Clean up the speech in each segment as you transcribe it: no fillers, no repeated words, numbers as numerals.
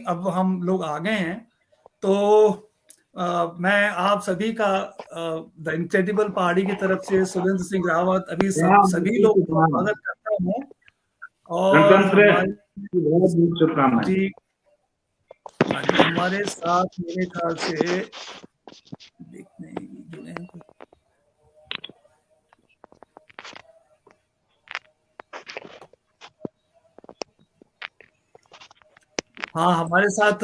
अब हम लोग आ गए हैं, तो मैं आप सभी का द इनक्रेडिबल पहाड़ी की तरफ से सुरेंद्र सिंह रावत अभी सभी लोग का स्वागत करता हूँ। और शुभकामनाएं जी, हमारे साथ मेरे ख्याल से देखने जुड़े हैं। हाँ, हमारे साथ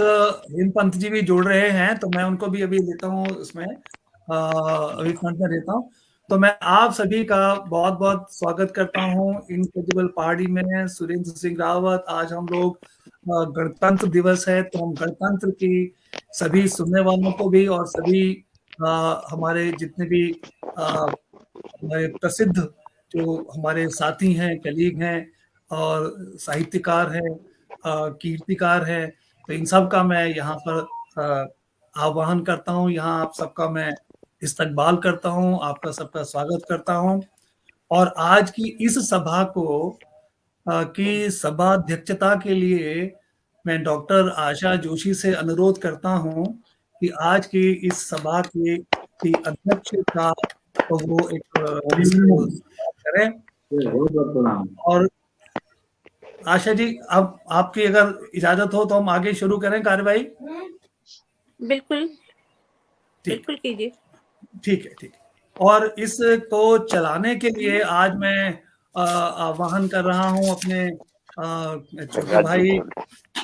हिंद पंत जी भी जुड़ रहे हैं, तो मैं उनको भी अभी लेता हूँ इसमें, अभी फ्रंट में देता हूँ। तो मैं आप सभी का बहुत बहुत स्वागत करता हूँ इनक्रेडिबल पहाड़ी में। सुरेंद्र सिंह रावत, आज हम लोग गणतंत्र दिवस है, तो हम गणतंत्र की सभी सुनने वालों को भी और सभी हमारे जितने भी हमारे प्रसिद्ध जो हमारे साथी हैं, कलीग हैं और साहित्यकार हैं, कीर्तिकार हैं, तो इन सब का मैं यहाँ पर आह्वान करता हूँ। यहाँ आप सबका मैं इस्तकबाल करता हूँ, आपका सबका स्वागत करता हूँ। और आज की इस सभा को की सभाध्यक्षता के लिए मैं डॉक्टर आशा जोशी से अनुरोध करता हूँ कि आज की इस सभा की अध्यक्षता तो वो एक करें। और आशा जी, अब आपकी अगर इजाजत हो तो हम आगे शुरू करें कार्यवाही। बिल्कुल बिल्कुल कीजिए। ठीक है, ठीक है। और इसको चलाने के लिए आज मैं आह्वान कर रहा हूं अपने छोटे भाई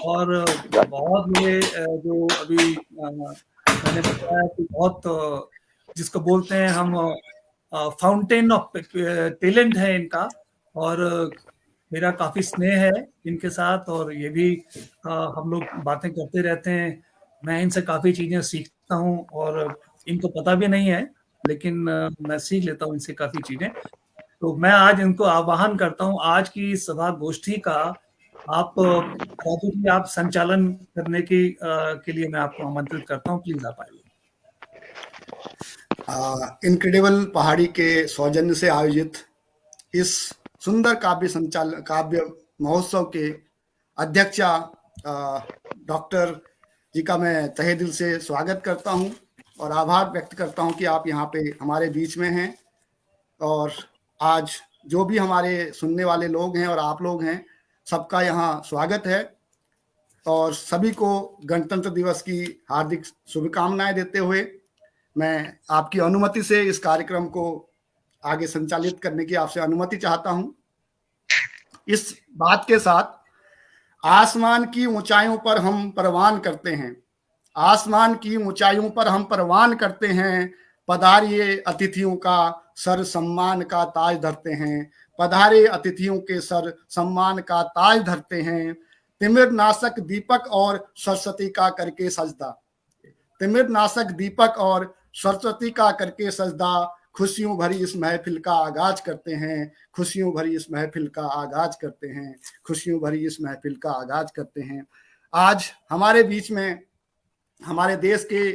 और बहुत मेरे जो अभी मैंने बताया कि बहुत जिसको बोलते हैं हम फाउंटेन ऑफ टैलेंट है इनका, और मेरा काफी स्नेह है इनके साथ, और ये भी हम लोग बातें करते रहते हैं। मैं इनसे काफी चीजें सीखता हूँ और इनको पता भी नहीं है, लेकिन मैं सीख लेता हूँ इनसे काफी चीजें। तो मैं आज इनको आह्वान करता हूँ आज की सभा गोष्ठी का। आप राजू जी, आप संचालन करने की के लिए मैं आपको आमंत्रित करता हूँ, प्लीज आप आइए। इनक्रेडिबल पहाड़ी के सौजन्य से आयोजित इस सुंदर काव्य महोत्सव के अध्यक्षा डॉक्टर जी का मैं तहे दिल से स्वागत करता हूं और आभार व्यक्त करता हूं कि आप यहाँ पे हमारे बीच में हैं। और आज जो भी हमारे सुनने वाले लोग हैं और आप लोग हैं, सबका यहाँ स्वागत है और सभी को गणतंत्र दिवस की हार्दिक शुभकामनाएं देते हुए मैं आपकी अनुमति से इस कार्यक्रम को आगे संचालित करने की आपसे अनुमति चाहता हूं। इस बात के साथ, आसमान की ऊंचाइयों पर हम परवान करते हैं, आसमान की ऊंचाइयों पर हम परवान करते हैं, पधारिए अतिथियों का सर सम्मान का ताज धरते हैं, पधारे अतिथियों के सर सम्मान का ताज धरते हैं। तिमिर नाशक दीपक और सरस्वती का करके सजदा, तिमिर नाशक दीपक और सरस्वती का करके सजदा, खुशियों भरी इस महफिल का आगाज करते हैं, खुशियों भरी इस महफिल का आगाज करते हैं, खुशियों भरी इस महफिल का आगाज करते हैं। आज हमारे बीच में हमारे देश के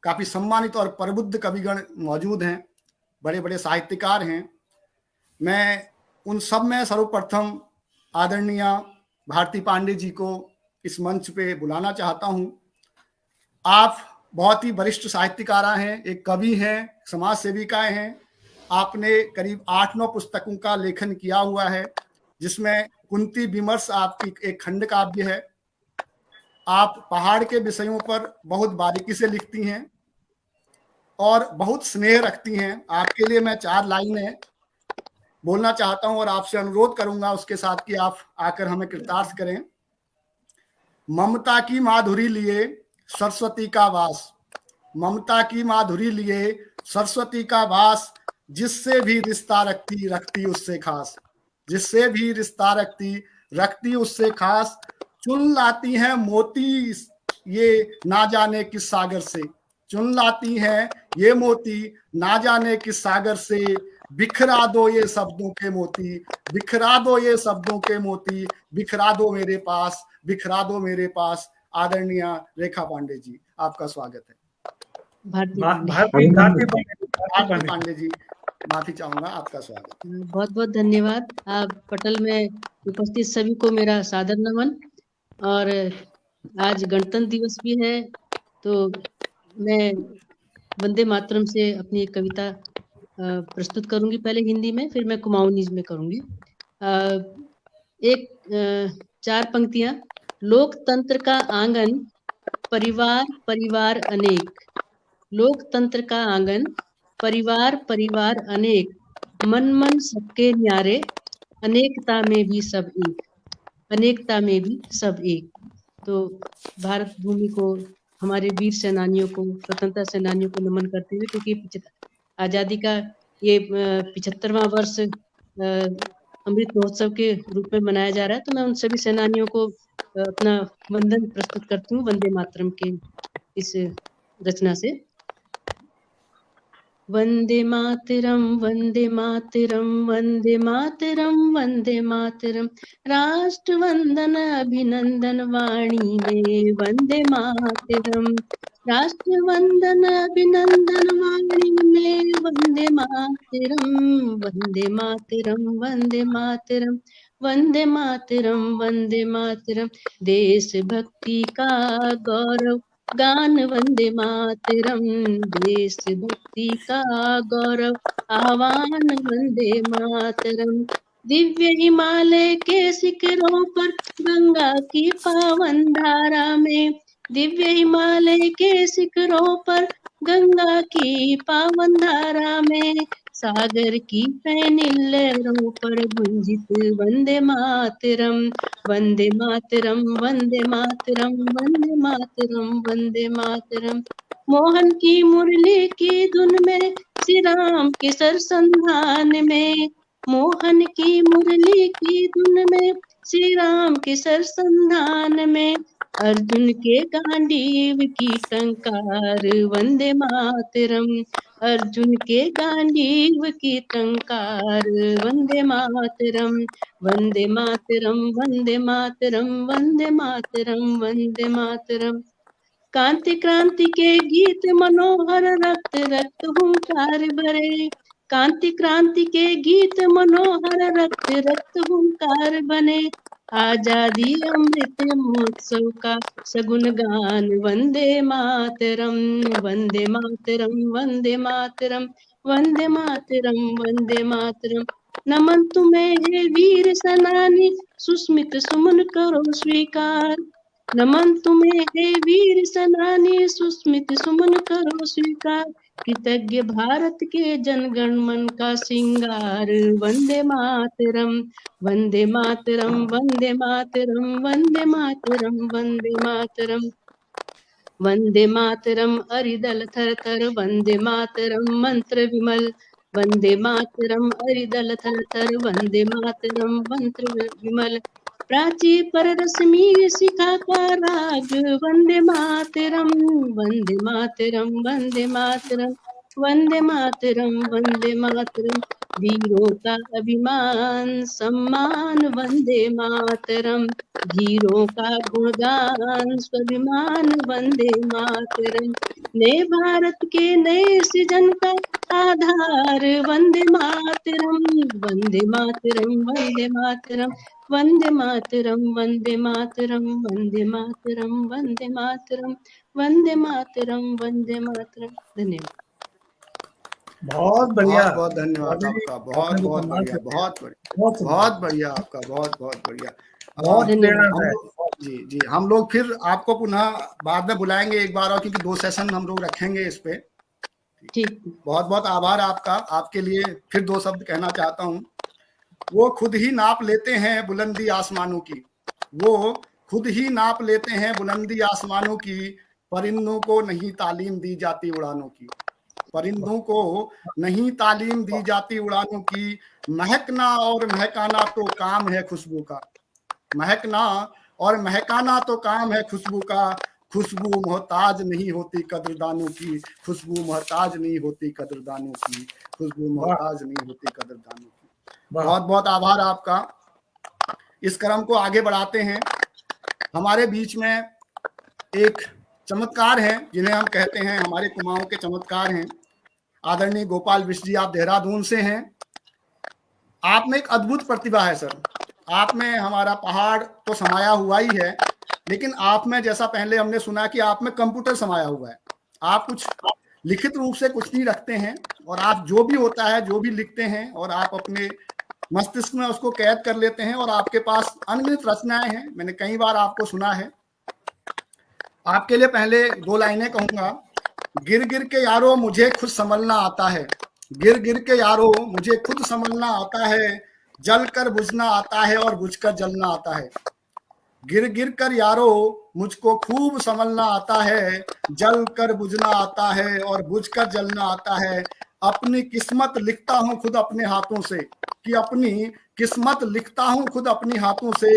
काफी सम्मानित और प्रबुद्ध कविगण मौजूद हैं, बड़े बड़े साहित्यकार हैं। मैं उन सब में सर्वप्रथम आदरणीय भारती पांडे जी को इस मंच पे बुलाना चाहता हूं। आप बहुत ही वरिष्ठ साहित्यकार हैं, एक कवि हैं, समाज सेविकाएं हैं। आपने करीब 8-9 पुस्तकों का लेखन किया हुआ है, जिसमें कुंती विमर्श आपकी एक खंड काव्य है। आप पहाड़ के विषयों पर बहुत बारीकी से लिखती हैं और बहुत स्नेह रखती हैं। आपके लिए मैं 4 लाइनें बोलना चाहता हूं और आपसे अनुरोध करूंगा उसके साथ कि आप आकर हमें कृतार्थ करें। ममता की माधुरी लिए सरस्वती का वास, ममता की माधुरी लिए सरस्वती का वास, जिससे भी रिश्ता रखती उससे खास, जिससे भी रिश्ता रखती उससे खास, चुन लाती हैं मोती ये ना जाने किस सागर से, चुन लाती हैं ये मोती ना जाने किस सागर से, बिखरा दो ये शब्दों के मोती, बिखरा दो ये शब्दों के मोती, बिखरा दो मेरे पास, बिखरा दो मेरे पास। आदरणीय रेखा पांडे जी, आपका स्वागत है। भारती पांडे जी, माफी चाहूंगा, आपका स्वागत। बहुत बहुत धन्यवाद। आप पटल में उपस्थित सभी को मेरा सादर नमन। और आज गणतंत्र दिवस भी है, तो मैं वंदे मातरम से अपनी एक कविता प्रस्तुत करूंगी, पहले हिंदी में, फिर मैं कुमाऊनीज में करूंगी। एक 4 पंक्तियां। लोकतंत्र का आंगन, परिवार परिवार अनेक। लोकतंत्र का आंगन, परिवार परिवार अनेक। मन मन सबके न्यारे, अनेकता में भी सब एक। अनेकता में भी सब एक। तो भारत भूमि को, हमारे वीर सेनानियों को, स्वतंत्रता सेनानियों को नमन करते हुए, क्योंकि आजादी का ये 75वां वर्ष अमृत महोत्सव के रूप में मनाया जा रहा है, तो मैं उन सभी सेनानियों को अपना वंदन प्रस्तुत करती हूँ वंदे मातरम के इस रचना से। वंदे मातरम वंदे मातरम वंदे मातरम वंदे मातरम। राष्ट्र वंदन अभिनंदन वाणी में वंदे मातरम। राष्ट्र वंदन अभिनंदन वाणी में वंदे मातरम। वंदे मातरम वंदे मातरम वंदे मातरम वंदे मातरम। देशभक्ति का गौरव गान वंदे मातरम। देशभक्ति का गौरव आह्वान वंदे मातरम। दिव्य हिमालय के शिखरों पर गंगा की पावन धारा में, दिव्य हिमालय के शिखरों पर गंगा की पावन धारा में, सागर की फैनिल लहरों पर गुंजित वंदे मातरम। वंदे मातरम वंदे मातरम वंदे मातरम वंदे मातरम। मोहन की मुरली की धुन में, श्री राम के सरसंधान में, मोहन की मुरली की धुन में, श्री राम के सरसंधान में, अर्जुन के गांडीव की टंकार वंदे मातरम। अर्जुन के गांडीव की टंकार वंदे मातरम। वंदे मातरम वंदे मातरम वंदे मातरम वंदे मातरम। कांति क्रांति के गीत मनोहर, रक्त रक्त हुंकार भरे। कांति क्रांति के गीत मनोहर, रक्त रक्त हुंकार बने। आजादी अमृत महोत्सव का सगुन गान वंदे मातरम। वंदे मातरम वंदे मातरम वंदे मातरम वंदे मातरम। नमन तुम्हें हे वीर सेनानी, सुस्मित सुमन करो स्वीकार। नमन तुम्हें हे वीर सेनानी, सुस्मित सुमन करो स्वीकार। कृतज्ञ भारत के जनगण मन का सिंगार वंदे मातरम। वंदे मातरम वंदे मातरम वंदे मातरम वंदे मातरम। वंदे मातरम अरिदल थर थर, वंदे मातरम मंत्र विमल। वंदे मातरम अरिदल थर थर, वंदे मातरम मंत्र विमल। प्राची पर रश्मि शिखा का राग वंदे मातरम। वंदे मातरम वंदे मातरम वंदे मातरम वंदे मातरम। वीरों का अभिमान सम्मान वंदे मातरम। वीरों का गुणगान स्वाभिमान वंदे मातरम। नए भारत के नए सृजन का आधार वंदे मातरम। वंदे मातरम वंदे मातरम वंदे मातरम वंदे मातरम वंदे मातरम वंदे मातरम वंदे मातरम वंदे मातरम। धन्यवाद। बहुत बढ़िया, बहुत बहुत धन्यवाद आपका, बहुत बहुत बढ़िया, बहुत बढ़िया, बहुत बढ़िया आपका, बहुत बहुत बढ़िया, बहुत धन्यवाद। जी जी, हम लोग फिर आपको पुनः बाद में बुलाएंगे एक बार और, क्योंकि 2 सेशन हम लोग रखेंगे इस पे। ठीक, बहुत बहुत आभार आपका। आपके लिए फिर 2 शब्द कहना चाहता हूँ। वो खुद ही नाप लेते हैं बुलंदी आसमानों की, वो खुद ही नाप लेते हैं बुलंदी आसमानों की, परिंदों को नहीं तालीम दी जाती उड़ानों की। परिंदों को नहीं तालीम दी जाती उड़ानों की, महकना और महकाना तो काम है खुशबू का। महकना और महकाना तो काम है खुशबू का, खुशबू मोहताज नहीं होती कदरदानों की, खुशबू मोहताज नहीं होती कदरदानों की, खुशबू मोहताज नहीं होती कदरदानों की। बहुत बहुत आभार आपका। इस क्रम को आगे बढ़ाते हैं। हमारे बीच में एक चमत्कार है, जिन्हें हम कहते हैं हमारे कुमाऊं के चमत्कार हैं। आदरणीय गोपाल बिष्ट जी, आप देहरादून से हैं। आप में एक अद्भुत प्रतिभा है सर। आप में हमारा पहाड़ तो समाया हुआ ही है, लेकिन आप में, जैसा पहले हमने सुना कि आप में कंप्यूटर समाया हुआ है, आप कुछ लिखित रूप से कुछ नहीं रखते हैं, और आप जो भी होता है, जो भी लिखते हैं, और आप अपने मस्तिष्क में उसको कैद कर लेते हैं, और आपके पास अनगिनत रचनाएं हैं। मैंने कई बार आपको सुना है। आपके लिए पहले 2 लाइनें कहूंगा। गिर गिर के यारो मुझे खुद संभलना आता है, गिर गिर के यारो मुझे खुद संभलना आता है, जल कर बुझना आता है और बुझ कर जलना आता है। गिर गिर कर यारो मुझको खूब संभलना आता है, जल कर बुझना आता है और बुझ कर जलना आता है। अपनी किस्मत लिखता हूँ खुद अपने हाथों से, कि अपनी किस्मत लिखता हूँ खुद अपने हाथों से,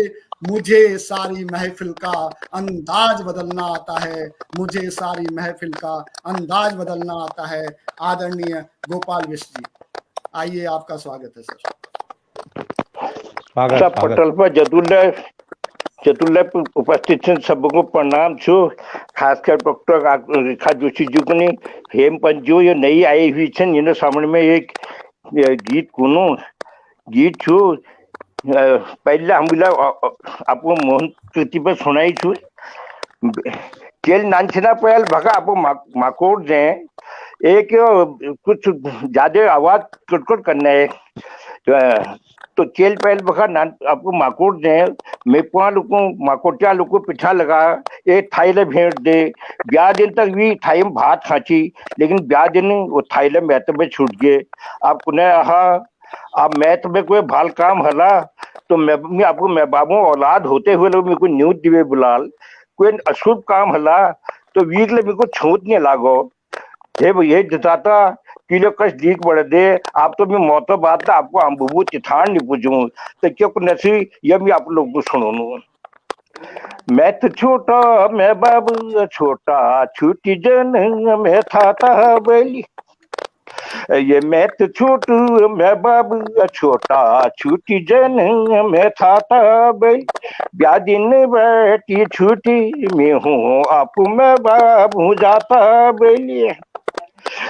मुझे सारी महफिल का अंदाज बदलना आता है, मुझे सारी महफिल का अंदाज बदलना आता है। आदरणीय गोपाल विश्व जी, आइए, आपका स्वागत है सर। पटल पर चतुर्लय उपस्थित सबको प्रणाम छो, खासकर डॉक्टर रेखा जोशी जी को हेमपंत जो ये नई आई हुई है, सामने में एक गीत कुनो गीत छो। पहले हम आपको मोहन कृति पर सुनाई छो। केल नानछना पहल भगा आपको माकोड़ जे एक कुछ ज्यादा आवाज कटकट करना है, तो चेल पहल बखा आपको माकोड़ दे मेपा लोग माकोटिया लोग पिछा लगा एक थाईले भेंट दे। ब्याह दिन तक भी थाई में भात खाची, लेकिन ब्याह दिन वो थाईले मैथ में छूट गए। आपको ने आप मैथ में कोई भाल काम हला, तो मैं आपको मैं बाबू औलाद होते हुए लोग मेरे को न्यूज दिवे बुलाल, कोई अशुभ काम हला तो वीर ले मेरे को छूट नहीं लागो। हे भैया जताता किलो कश दीक बढ़ दे, आप तो मैं मौतो बात था आपको अम्बुबू चिथान नहीं पूछूं, तो क्यों नसी ये भी आप लोग को सुनो। मैं तो छोटा मैं बाबू छोटा छुट्टी जन मैं था बैली, ये मैं तो छोटू मैं बाबू छोटा छुट्टी जन मैं था बैली, ब्याह दिन बैठी छुट्टी में हूँ आप मैं बाबू जाता बैली।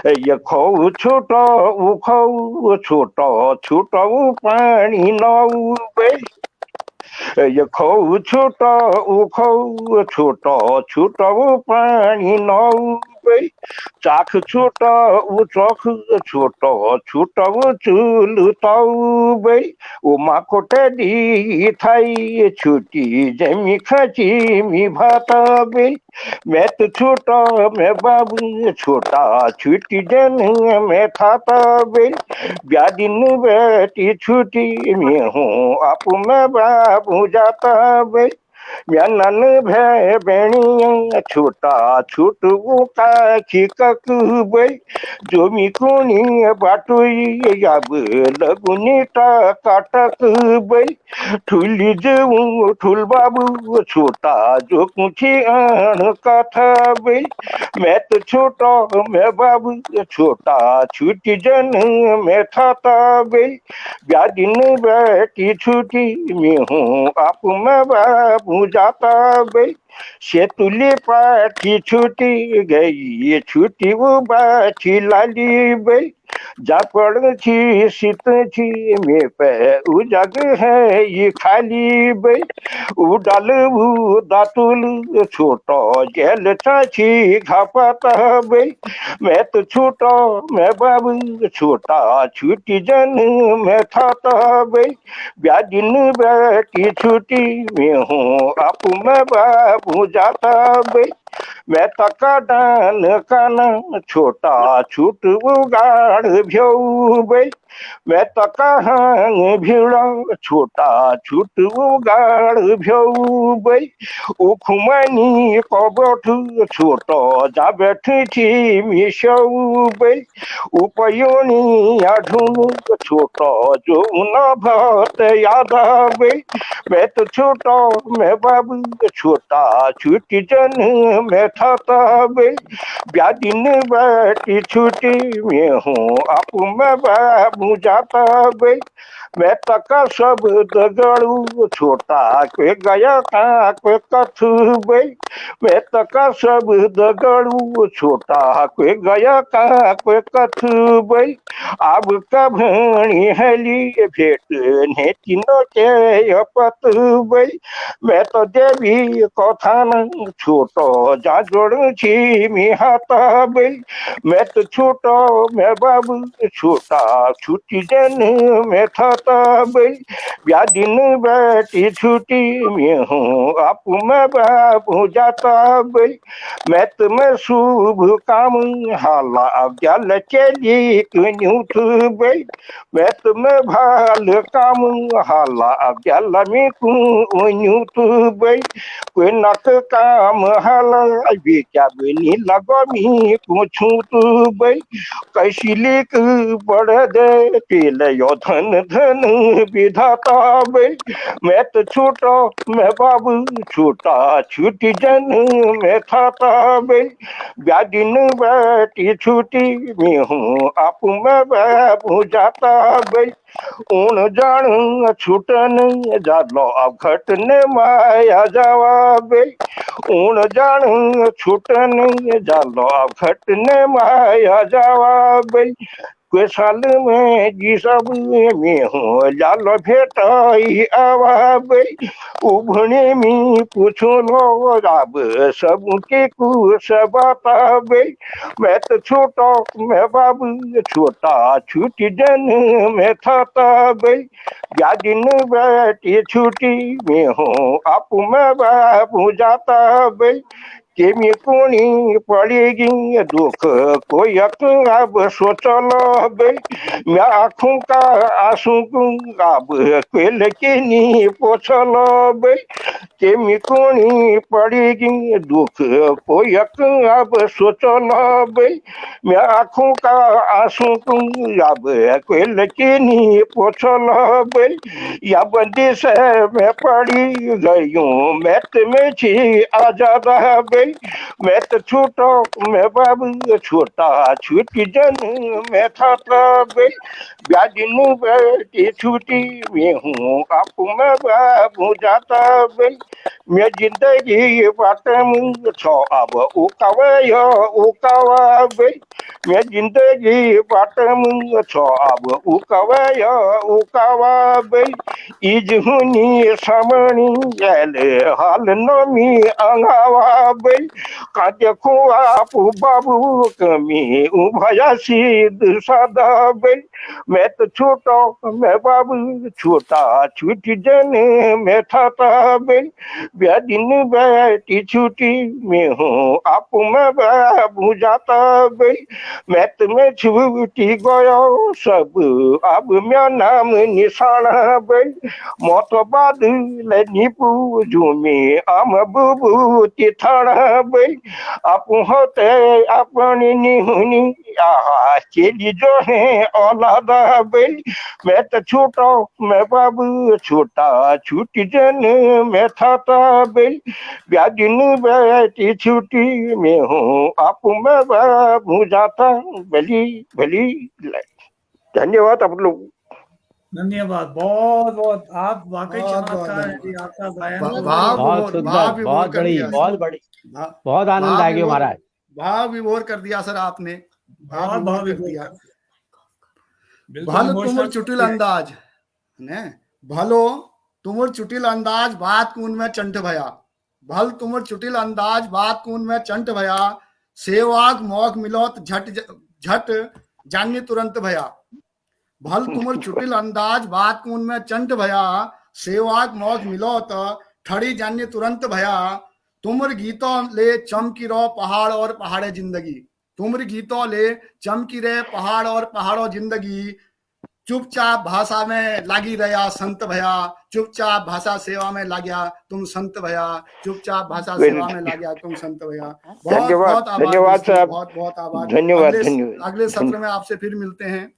ये खो छोटा वो खो छोटा छोटा वो पानी नाऊ बैल, ये खो छोटा वो खो छोटा छोटा वो पानी नाऊ बैल, चाख छोटा वो चौख छोटा छोटा वो चूलताऊ बैल, वो माँ को टेडी थाई छुट्टी जमी खाची मी भाता बैल, मैं तो छोटा मैं बाबू छोटा छुट्टी जन मैं था बैल, ब्याह दिन बैठी छुट्टी में हूँ आप मैं बाबू जाता बैल, मैं नन भै बेणिया छोटा छुटू का खिकक बैल, जो मी कोनी बाटुई अब लगुनी काटक बैल, ठुली जऊ ठुल बाबू छोटा जो कुछ आन का था बैल, मैं तो छोटा मैं बाबू छोटा छुट्टी जन मैं था बैल, ब्याह दिन बैठी छुट्टी में हूँ आप मैं बाबू जाता बैल, सेतुली पाठी छुट्टी गई छुट्टी वो बाठी लाली बैल, जा पड़ छी शीत छी में पे उ जग है ये खाली बैल, उ डाल भू दातुल छोटा जेल चाची घापाता बैल, मैं तो छोटा मैं बाबू छोटा छुट्टी जन मैं था बैल, ब्याह दिन बैठी छुट्टी में हूँ आप मैं बाबू जाता बैल, मैं तका डान काना छोटा छूट उगाड़ भ्यऊ बैल, मैं तका हांग भीड़ा छोटा छूट उगाड़ भ्यऊ बैल, उखुमानी कबठ छोटा जा बैठी थी मिशऊ बैल, उपयोनी आढू छोटा जो न भत याद बैल, मैं तो छोटा मैं बाबू छोटा छुट्टी जन मैं था बैल, ब्याह दिन बैठी छुट्टी में हूँ आप मैं बाबू बुझाता बैल मैं तका सब दगड़ू छोटा के गया कहाँ के कथू बैल मैं तका सब दगड़ू छोटा के गया कहाँ के कथू बैल अब कभणी हली भेट ने तीनों के पत बैल मैं तो देवी कथान छोटो जा जोड़ छी मिहाता बैल मैं तो छोटो मैं बाबू छोटा छुट्टी जन में था बैल ब्या दिन बैठी छुट्टी में हूँ आप मैं बाबू जाता बैल मैं तुम्हें शुभ काम हाला जल चली न्यूथ बैल मैं तुम्हें भाल काम हाला जल में न्यूथ बैल कोई नक काम हाला बेचा बनी लगो मी पूछू तू बैल कैसी लिख पढ़ दे तेल यो धन धन विधाता बैल मैं तो छोटा मैं बाबू छोटा छुट्टी जन में था बैल ब्या दिन बैठी छुट्टी में हूँ आप मैं बाबू जाता बैल ऊन जान छुटन जालो अब घटने माया जावा बैल ऊन जान छुटन जालो अब घटने माया जावा बैल कोई साल में जी सब में हूँ जालो भेटाई आवा बैल उभने में पूछो लो अब सबके कुछ बाता बैल मैं तो छोटा मैं बाबू छोटा छुट्टी जन में था बैल या दिन बैठी छुट्टी में हूँ आप मैं बाबू जाता बैल के में कोनी पड़ेगी दुख कोई अब सोचलो बैल मैं आँखों का आंसू अब केल के नी पोछलो बैल के में कोनी पड़ेगी दुख कोई अब सोचलो बैल मैं आँखों का आंसू अब केल के नी पोछलो बैल या बंदी से मैं पड़ी गई हूँ मैं तुम्हें छी आजाद बैल मैं तो छोटा मैं बाबू छोटा छुट्टी जन मैं था बैल ब्या दिन बैठी छुट्टी में हूँ आप मैं बाबू जाता बैल मैं जिंदगी बाटम छो अब उकावा बैल मैं जिंदगी बाटम छो अब उकावा बैल इज हुनी सामनी हाल नमी अंगावा बैल का देखो आप बाबू कमी उभया सीध सादा बैल मैं तो छोटा मैं बाबू छोटा छुट्टी जन में था बैल ब्या दिन बैठी छुट्टी में हूँ आप मैं बाबू जाता बैल मैं तुम्हें छुट्टी गया सब अब मेरा नाम निशाना बैल मौत बाद निपू झूमे आम बुबू तिथाना बैल आप होते अपनी निहुनी आहा चली जो है औलादा बैल मैं तो छोटा मैं बाबू छोटा छुट्टी जन में था बैल ब्या दिन बैठी छुट्टी में हूँ आप मैं बाबू जाता भली भली धन्यवाद आप लोग धन्यवाद बहुत बहुत आप वाकई बहुत चमत्कार है बहुत जी आपका गायन वाह, तो वाह, बहुत सुंदर, बहुत बड़ी, बहुत बड़ी, बहुत आनंद आ गया महाराज। भाव विभोर कर दिया सर आपने, भाव बहुत विभोर कर दिया। बिल्कुल भल emotional तुमर चुटिल अंदाज ने भलो तुमर चुटिल अंदाज बात कून में चंट भया भल तुमर चुटिल अंदाज बात कून में चंट भया सेवाग मौक मिलोत झट जान्य तुरंत भया भल तुमर चुटिल अंदाज बात कून में चंट भया सेवाग मौक मिलोत ठड़ी जान्य तुरंत भया तुमर गीतों ले चमकी रो पहाड़ और पहाड़े जिंदगी तुमर गीतों ले चमकी रे पहाड़ और पहाड़ों जिंदगी चुपचाप भाषा में लागी रहा संत भया चुपचाप भाषा सेवा में लाग्या तुम संत भया चुपचाप भाषा सेवा में लाग्या तुम संत भया बहुत बहुत आभार धन्यवाद साहब बहुत बहुत आभार धन्यवाद अगले सत्र में आपसे फिर मिलते हैं।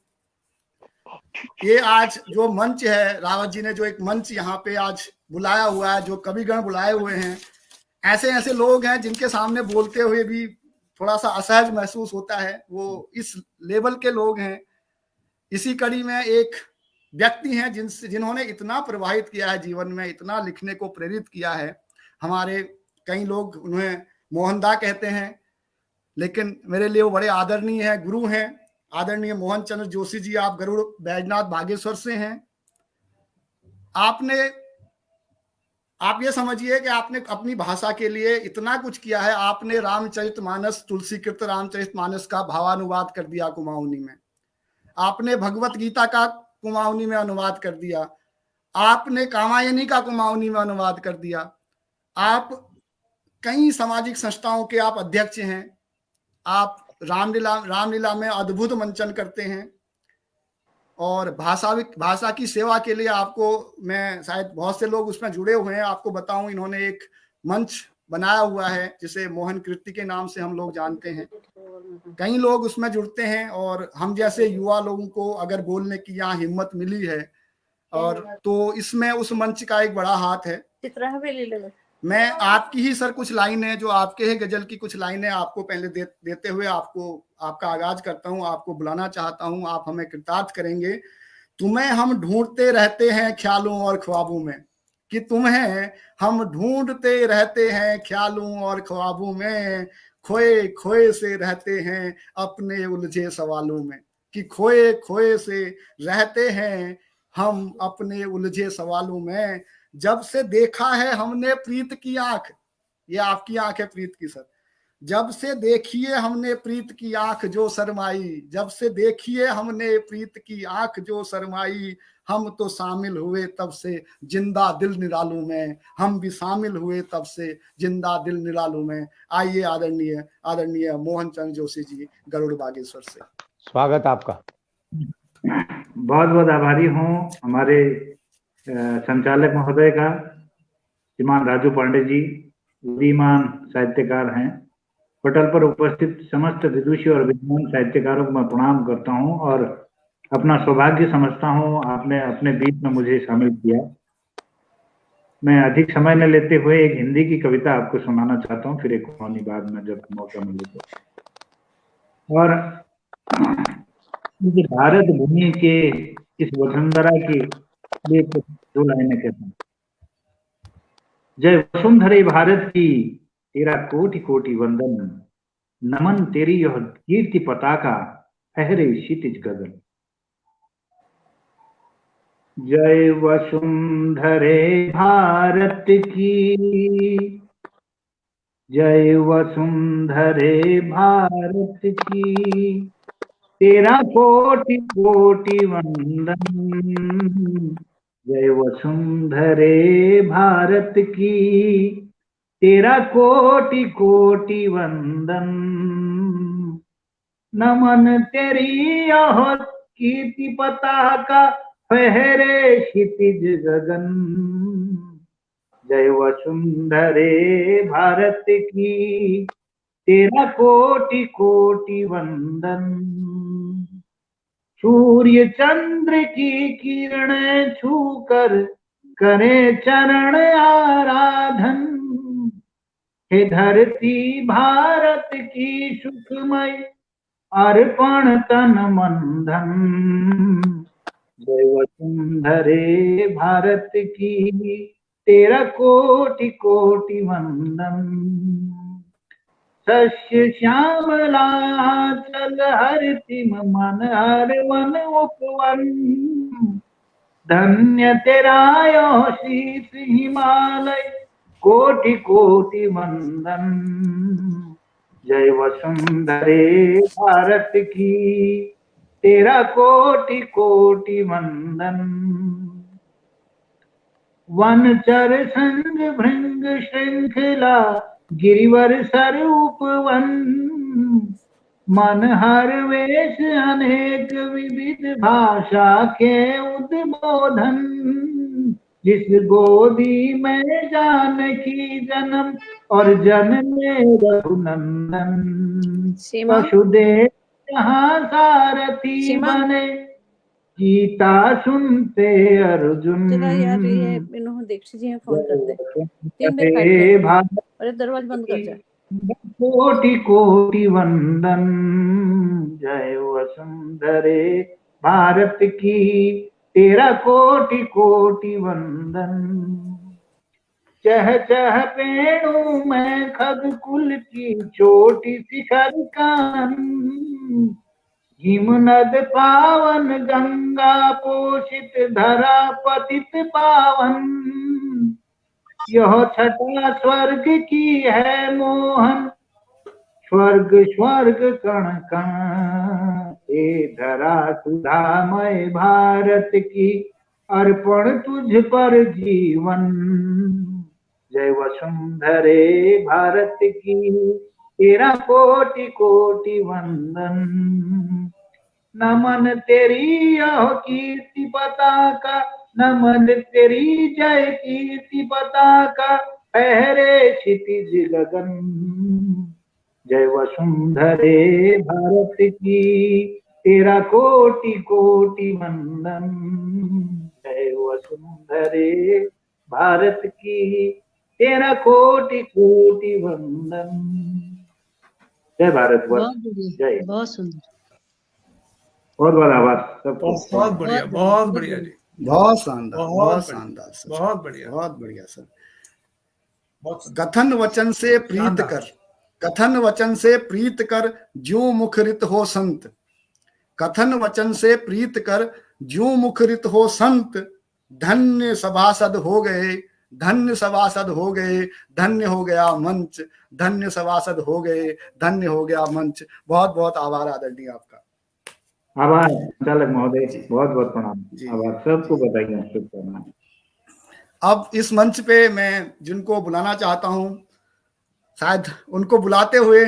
ये आज जो मंच है रावत जी ने जो एक मंच यहाँ पे आज बुलाया हुआ है जो कविगण बुलाए हुए हैं ऐसे ऐसे लोग हैं जिनके सामने बोलते हुए भी थोड़ा सा असहज महसूस होता है वो इस लेवल के लोग हैं इसी कड़ी में एक व्यक्ति हैं जिन्होंने इतना प्रभावित किया है जीवन में, इतना लिखने को प्रेरित किया है। हमारे कई लोग उन्हें मोहनदा कहते हैं, लेकिन मेरे लिए वो बड़े आदरणीय है, गुरु हैं। आदरणीय मोहन चंद्र जोशी जी, आप गरुड़ बैजनाथ बागेश्वर से हैं। आप ये समझिए कि आपने अपनी भाषा के लिए इतना कुछ किया है। आपने रामचरितमानस, तुलसीकृत रामचरितमानस का भावानुवाद कर दिया कुमाऊनी में। आपने भगवत गीता का कुमाऊनी में अनुवाद कर दिया। आपने कामायनी का कुमाऊनी में अनुवाद कर दिया। आप कई सामाजिक संस्थाओं के आप अध्यक्ष हैं। आप रामलीला में अद्भुत मंचन करते हैं और भाषा की सेवा के लिए आपको, मैं शायद बहुत से लोग उसमें जुड़े हुए हैं, आपको बताऊं, इन्होंने एक मंच बनाया हुआ है जिसे मोहन कीर्ति के नाम से हम लोग जानते हैं। कई लोग उसमें जुड़ते हैं और हम जैसे युवा लोगों को अगर बोलने की यहाँ हिम्मत मिली है और तो इसमें उस मंच का एक बड़ा हाथ है। मैं आपकी ही सर कुछ लाइनें, जो आपके ही गजल की कुछ लाइनें आपको पहले देते हुए आपका आगाज करता हूं, आपको बुलाना चाहता हूं। आप हमें कृतार्थ करेंगे। तुम्हें हम ढूंढते रहते हैं ख्यालों और ख्वाबों में, कि तुम्हें हम ढूंढते रहते हैं ख्यालों और ख्वाबों में, खोए खोए से रहते हैं अपने उलझे सवालों में, कि खोए खोए से रहते हैं हम अपने उलझे सवालों में। जब से देखा है हमने प्रीत की आंख, ये आपकी आंख है प्रीत की सर, जब से देखिए हमने प्रीत की आंख जो शर्माई, जब से देखिए हमने प्रीत की आंख जो शर्माई, हम तो शामिल हुए तब से जिंदा दिल निरालों में, हम भी शामिल हुए तब से जिंदा दिल निरालों में। आइए आदरणीय मोहन चंद्र जोशी जी गरुड़ बागेश्वर से। स्वागत आपका। बहुत बहुत आभारी हूँ हमारे संचालक महोदय का, श्रीमान राजू पांडे जी, बुद्धिमान साहित्यकार हैं। पटल पर उपस्थित समस्त विदुषी और विद्वान साहित्यकारों को मैं प्रणाम करता हूं और अपना सौभाग्य समझता हूं आपने अपने बीच में मुझे शामिल किया। मैं अधिक समय न लेते हुए एक हिंदी की कविता आपको सुनाना चाहता हूं, फिर एक कहानी बाद में जब मौका मिले तो। और भारत भूमि के इस वसुंधरा की लिए दो लाइनें कहता हूं। जय वसुंधरे भारत की, तेरा कोटि कोटि वंदन, नमन तेरी यह कीर्ति पताका, फहरे क्षितिज गगन। जय वसुंधरे भारत की, जय वसुंधरे भारत की, तेरा कोटि कोटि वंदन, जय वसुंधरे भारत की, तेरा कोटि कोटि वंदन, नमन तेरी यह कीर्ति पताका, फहरे क्षितिज गगन। जय वसुंधरे भारत की, तेरा कोटि कोटि वंदन। सूर्य चंद्र की किरणें छूकर करे चरण आराधन, हे धरती भारत की सुखमय, अर्पण तन मन धन। जय वसुंधरे भारत की, तेरा कोटि कोटि वंदन। शस्य श्यामला चल हरितिम मन, हर वन उपवन, धन्य तेरा यो शीश हिमालय, कोटि कोटि वंदन। जय वसुंधरे भारत की, तेरा कोटि कोटि वंदन। वनचर संग भृंग श्रृंखला, गिरिवर सरूप वन, मनहर वेश अनेक विविध भाषा के उद्बोधन। जिस गोदी में जानकी जन्म और जन्मे रघुनंदन, वसुदेव जहाँ सारथी बने, गीता सुनते अर्जुन। दीक्षित जी फोन कर दे, अरे दरवाजा बंद कर जा। कोटि कोटि वंदन, जय वसुंधरे भारत की, तेरा कोटि कोटि वंदन। चह चह पेड़ों में खग कुल की चोटी शिखर कान, हिम नद पावन गंगा पोषित धरा पतित पावन। यह छटा स्वर्ग की है मोहन, स्वर्ग स्वर्ग कण कण। हे धरा सुधामय भारत की, अर्पण तुझ पर जीवन। जय वसुंधरे भारत की, तेरा कोटि कोटि वंदन। नमन तेरी यह कीर्ति पताका, नमन तेरी जय कीर्ति पताका, फहरे क्षितिज गगन। जय वसुंधरे भारत की, तेरा कोटि कोटि वंदन। जय वसुंधरे भारत की, तेरा कोटि कोटि वंदन। जय भारत वर्ष। बहुत बढ़िया, जय। बहुत सुंदर। बहुत बहुत आभार सबको। बहुत बढ़िया, बहुत बढ़िया जी, बहुत शानदार, बहुत बहुत बढ़िया, शानदार सर, बहुत बढ़िया, बहुत बढ़िया सर। बहुत सुंदर। कथन वचन से प्रीत शानदार। कर, कथन वचन से प्रीत कर, ज्यों मुखरित हो संत। कथन वचन से प्रीत कर, ज्यों मुखरित हो संत। धन्य सभासद हो गए, धन्य सभासद हो गए, धन्य हो गया मंच, धन्य सभासद हो गए, धन्य हो गया मंच। बहुत बहुत आभार आदरणीय आपका। आभार संचालक महोदय, बहुत बहुत प्रणाम। जी, आभार सबको बताइए, शुभकामनाएं। अब इस मंच पे मैं जिनको बुलाना चाहता हूं, शायद उनको बुलाते हुए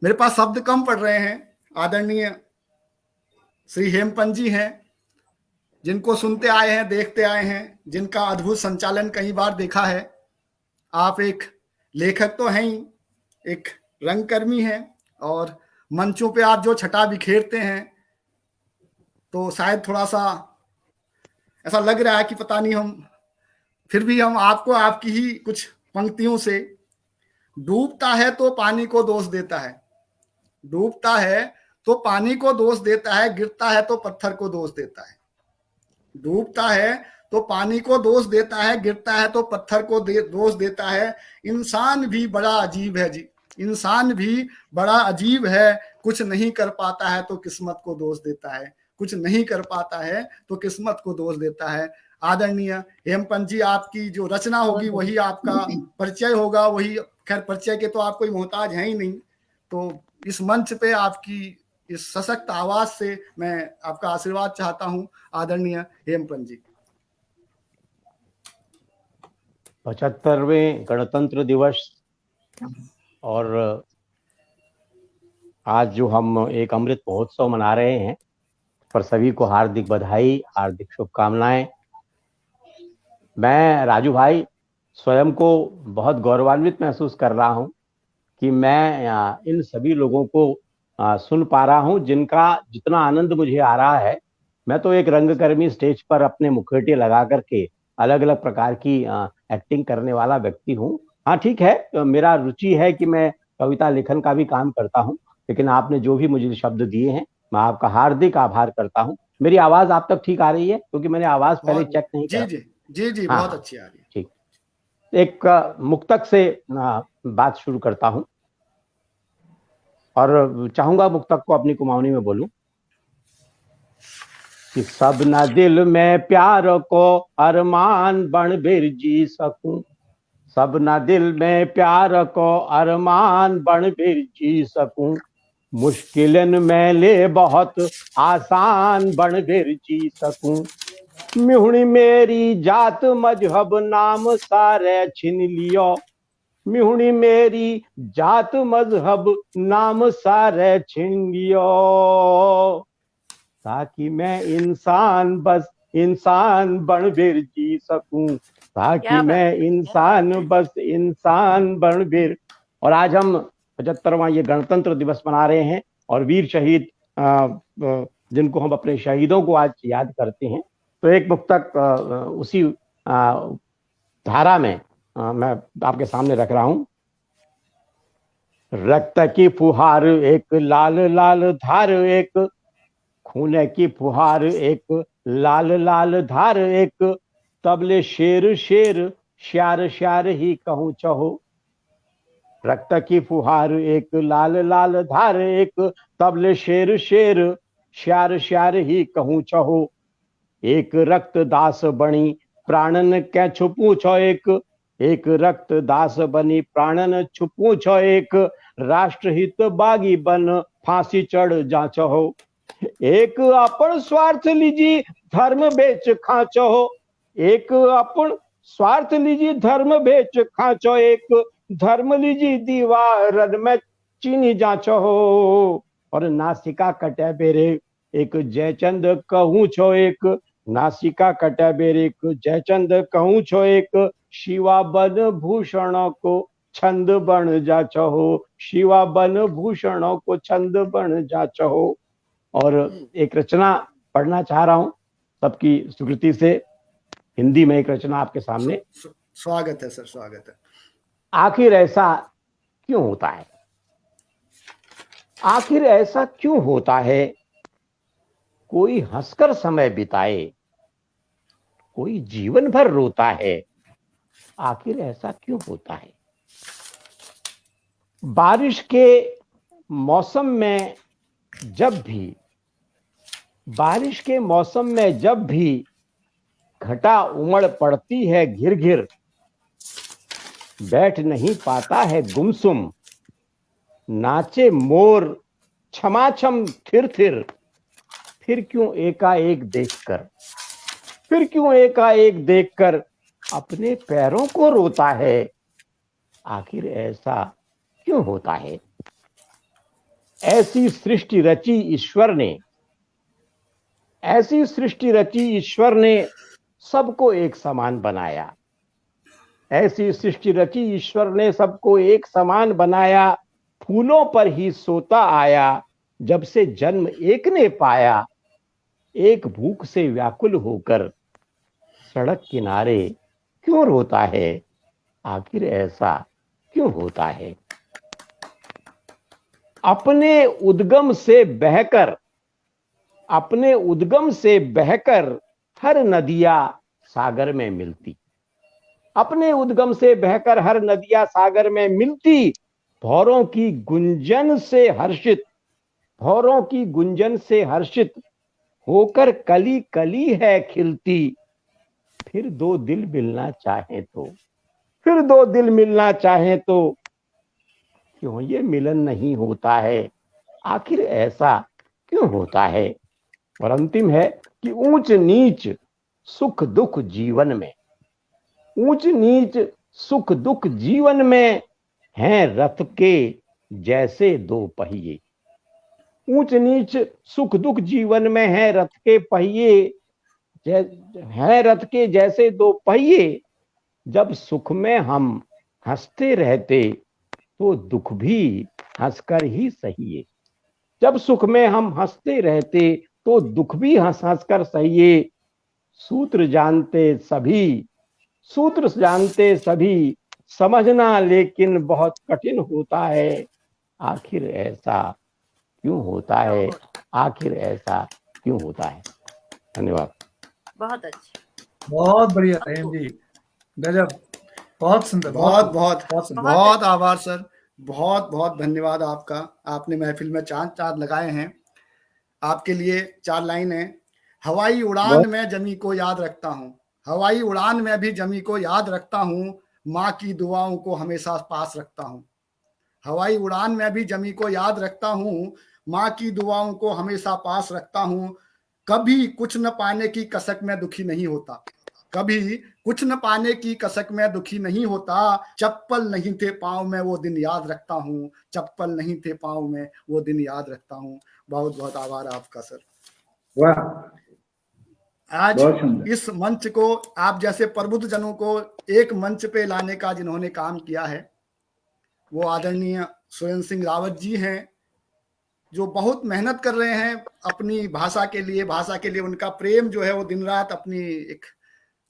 मेरे पास शब्द कम पड़ रहे हैं। आदरणीय श्री हेमपंत जी हैं, जिनको सुनते आए हैं, देखते आए हैं, जिनका अद्भुत संचालन कई बार देखा है। आप एक लेखक तो हैं ही, एक रंगकर्मी हैं, और मंचों पे आप जो छटा बिखेरते हैं, तो शायद थोड़ा सा ऐसा लग रहा है कि पता नहीं, हम फिर भी हम आपको आपकी ही कुछ पंक्तियों से, डूबता है तो पानी को दोष देता है, डूबता है तो पानी को दोष देता है, गिरता है तो पत्थर को दोष देता है। डूबता है तो पानी को दोष देता है, गिरता है तो पत्थर को दोष देता है। इंसान भी बड़ा अजीब है जी, इंसान भी बड़ा अजीब है। कुछ नहीं कर पाता है तो किस्मत को दोष देता है, कुछ नहीं कर पाता है तो किस्मत को दोष देता है। आदरणीय हेमपंत जी, आपकी जो रचना होगी वही आपका परिचय होगा, वही, खैर परिचय के तो आप कोई मोहताज हैं ही नहीं। तो इस मंच पे आपकी इस सशक्त आवाज से मैं आपका आशीर्वाद चाहता हूं, आदरणीय हेमपंत जी। 75वें गणतंत्र दिवस और आज जो हम एक अमृत महोत्सव मना रहे हैं, पर सभी को हार्दिक बधाई, हार्दिक शुभकामनाएं। मैं राजू भाई स्वयं को बहुत गौरवान्वित महसूस कर रहा हूं कि मैं इन सभी लोगों को सुन पा रहा हूं, जिनका जितना आनंद मुझे आ रहा है। मैं तो एक रंगकर्मी, स्टेज पर अपने मुखौटे लगा करके अलग अलग प्रकार की एक्टिंग करने वाला व्यक्ति हूं। हाँ ठीक है, मेरा रुचि है कि मैं कविता लेखन का भी काम करता हूं, लेकिन आपने जो भी मुझे शब्द दिए हैं, मैं आपका हार्दिक आभार करता हूं। मेरी आवाज आप तक ठीक आ रही है? क्योंकि मैंने आवाज पहले चेक नहीं किया। जी जी जी, हाँ, बहुत अच्छी आ रही है। ठीक, एक मुक्तक से बात शुरू करता हूं और चाहूंगा मुक्तक को अपनी कुमाऊनी में बोलूं कि सब न दिल में प्यार को अरमान बन बिर जी सकूं, सब न दिल में प्यार को अरमान बन बिर जी सकूं, मुश्किलन में ले बहुत आसान बन बिर जी सकूं। मिहुणी मेरी जात मजहब नाम सारे छिन लियो, मिहुणी मेरी जात मजहब नाम सारे छिन लियो, ताकि मैं इंसान बस इंसान बन बिर जी सकूं, ताकि मैं इंसान बस इंसान बन बिर। और आज हम 75वां ये गणतंत्र दिवस मना रहे हैं और वीर शहीद जिनको हम अपने शहीदों को आज याद करते हैं। तो एक मुक्तक उसी धारा में मैं आपके सामने रख रहा हूं। रक्त की फुहार एक लाल लाल धार एक, खून की फुहार एक, लाल लाल धार एक, तबले शेर शेर, श्यार श्यार ही कहूँ चहो। रक्त की फुहार एक, लाल लाल धार एक, तबले शेर शेर, श्यार श्यार ही कहूँ चहो। एक रक्त दास बनी प्राणन कै छुपू छो एक रक्त दास बनी प्राणन छुपू छो एक, राष्ट्रहित बागी बन फांसी चढ़ जाचो हो। एक अपन स्वार्थ लीजी धर्म बेच खाचो हो। एक अपन स्वार्थ लीजी धर्म बेच खाचो, एक धर्म लीजी दीवार में चीनी जाचो हो। और नासिका कटे बेरे एक जयचंद कहूँ छो एक, नासिका कटे बेरे एक जयचंद कहूँ छो एक, शिवा बन भूषणों को छंद बन जाचो हो। शिवा बन भूषणों को छंद बन जाचो हो। और एक रचना पढ़ना चाह रहा हूं सबकी स्वीकृति से। हिंदी में एक रचना आपके सामने। स्वागत है सर, स्वागत है। आखिर ऐसा क्यों होता है? आखिर ऐसा क्यों होता है? कोई हंसकर समय बिताए, कोई जीवन भर रोता है। आखिर ऐसा क्यों होता है? बारिश के मौसम में जब भी, बारिश के मौसम में जब भी घटा उमड़ पड़ती है घिर घिर, बैठ नहीं पाता है गुमसुम, नाचे मोर छमाछम थिर थिर। फिर क्यों एकाएक देखकर, फिर क्यों एकाएक देखकर अपने पैरों को रोता है? आखिर ऐसा क्यों होता है? ऐसी सृष्टि रची ईश्वर ने, ऐसी सृष्टि रची ईश्वर ने, सबको एक समान बनाया। ऐसी सृष्टि रची ईश्वर ने सबको एक समान बनाया। फूलों पर ही सोता आया, जब से जन्म एक ने पाया। एक भूख से व्याकुल होकर सड़क किनारे क्यों रोता है? आखिर ऐसा क्यों होता है? अपने उद्गम से बहकर, अपने उद्गम से बहकर हर नदियां सागर में मिलती। अपने उद्गम से बहकर हर नदियां सागर में मिलती। भौरों की गुंजन से हर्षित, भौरों की गुंजन से हर्षित होकर कली कली है खिलती। फिर दो दिल मिलना चाहे तो, फिर दो दिल मिलना चाहे तो क्यों ये मिलन नहीं होता है? आखिर ऐसा क्यों होता है? और अंतिम है कि ऊंच नीच सुख दुख जीवन में, ऊंच नीच सुख दुख जीवन में हैं रथ के जैसे दो पहिए। ऊंच नीच सुख दुख जीवन में है रथ के पहिए, है रथ के जैसे दो पहिए। जब सुख में हम हंसते रहते तो दुख भी हंसकर ही सहिए। जब सुख में हम हंसते रहते तो दुख भी हंस हंस कर सहिए। सूत्र जानते सभी, सूत्र जानते सभी, समझना लेकिन बहुत कठिन होता है। आखिर ऐसा क्यों होता है? आखिर ऐसा क्यों होता है? धन्यवाद। बहुत अच्छे, बहुत बढ़िया रहीम जी, गजब, बहुत सुंदर, बहुत बहुत बहुत सुंदर। बहुत आभार सर, बहुत बहुत धन्यवाद आपका। आपने महफिल में चांद चांद लगाए हैं। आपके लिए 4 लाइन है। हवाई उड़ान में जमी को याद रखता हूँ, हवाई उड़ान में भी जमी को याद रखता हूँ, माँ की दुआओं को हमेशा पास रखता हूँ। हवाई उड़ान में भी जमी को याद रखता हूँ, माँ की दुआओं को हमेशा पास रखता हूँ। कभी कुछ न पाने की कसक में दुखी नहीं होता, कभी कुछ न पाने की कसक में दुखी नहीं होता। चप्पल नहीं थे पाँव में वो दिन याद रखता हूँ, चप्पल नहीं थे पाँव में वो दिन याद रखता हूँ। बहुत बहुत आभार आपका सर। वाह, आज बहुत सुंदर। इस मंच को, आप जैसे प्रबुद्ध जनों को एक मंच पे लाने का जिन्होंने काम किया है, वो आदरणीय स्वयं सिंह रावत जी हैं, जो बहुत मेहनत कर रहे हैं अपनी भाषा के लिए। भाषा के लिए उनका प्रेम जो है वो दिन रात अपनी एक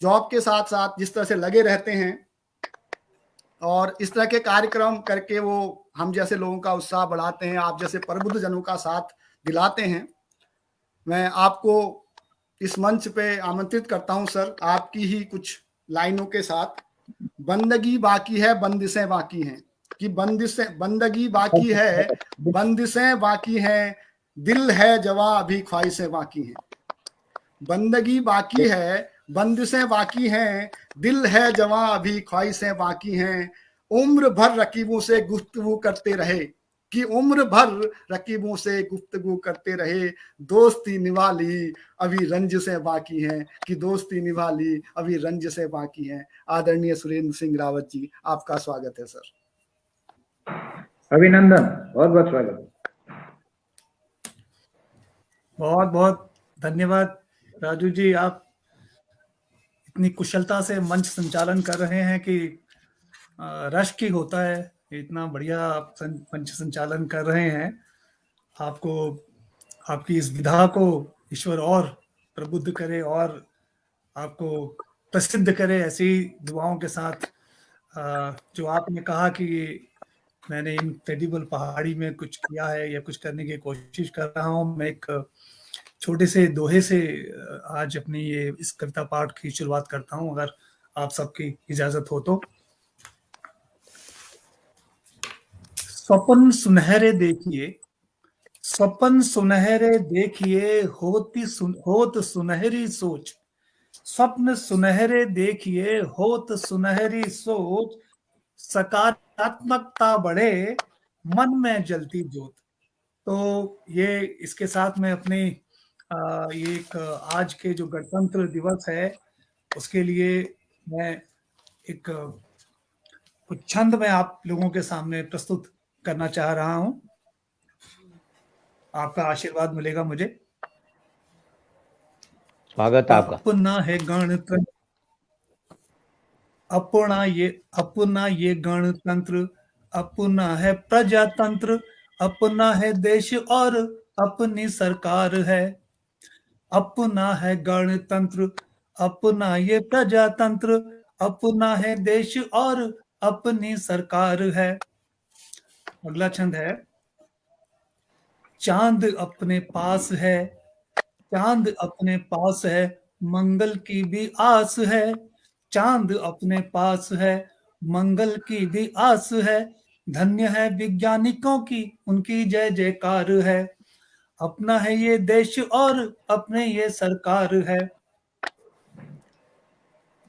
जॉब के साथ साथ जिस तरह से लगे रहते हैं, और इस तरह के कार्यक्रम करके वो हम जैसे लोगों का उत्साह बढ़ाते हैं, आप जैसे प्रबुद्ध जनों का साथ दिलाते हैं। मैं आपको इस मंच पे आमंत्रित करता हूं सर, आपकी ही कुछ लाइनों के साथ। बंदगी बाकी है, बंदिशें बाकी हैं, कि बंदगी बाकी है, बंदिशें बाकी हैं, दिल है जवां अभी ख्वाहिशें बाकी हैं। बंदगी बाकी है, बंदिशें बाकी हैं, दिल है जवां अभी ख्वाहिशें बाकी हैं। उम्र भर रकीबों से गुफ्तगू करते रहे, कि उम्र भर रकीबों से गुफ्तगू करते रहे, दोस्ती निभा ली अभी रंज से बाकी हैं, कि दोस्ती निभा ली अभी रंज से बाकी हैं। आदरणीय सुरेंद्र सिंह रावत जी, आपका स्वागत है सर। अभिनंदन, बहुत बहुत स्वागत। बहुत बहुत धन्यवाद राजू जी, आप इतनी कुशलता से मंच संचालन कर रहे हैं कि रश की होता है। इतना बढ़िया आप मंच संचालन कर रहे हैं। आपको, आपकी इस विधा को ईश्वर और प्रबुद्ध करे और आपको प्रसिद्ध करे ऐसी दुआओं के साथ। जो आपने कहा कि मैंने इनक्रेडिबल पहाड़ी में कुछ किया है या कुछ करने की कोशिश कर रहा हूँ, मैं एक छोटे से दोहे से आज अपनी ये इस कविता पाठ की शुरुआत करता हूँ, अगर आप सबकी इजाजत हो तो। स्वप्न सुनहरे देखिए, स्वप्न सुनहरे देखिए, होत सुनहरी सोच। स्वप्न सुनहरे देखिए, होत सुनहरी सोच, सकारात्मकता बढ़े, मन में जलती ज्योत। तो ये इसके साथ में अपनी ये एक आज के जो गणतंत्र दिवस है उसके लिए मैं एक कुछ छंद में आप लोगों के सामने प्रस्तुत करना चाह रहा हूं। आपका आशीर्वाद मिलेगा मुझे। स्वागत आपका। अपना है गणतंत्र, अपना ये गणतंत्र, अपना है प्रजातंत्र, अपना है देश और अपनी सरकार है। अपना है गणतंत्र, अपना ये प्रजातंत्र, अपना है देश और अपनी सरकार है। अगला छंद है, चांद अपने पास है, चांद अपने पास है, मंगल की भी आस है। चांद अपने पास है, मंगल की भी आस है, धन्य है वैज्ञानिकों की उनकी जय जयकार है। अपना है ये देश और अपने ये सरकार है।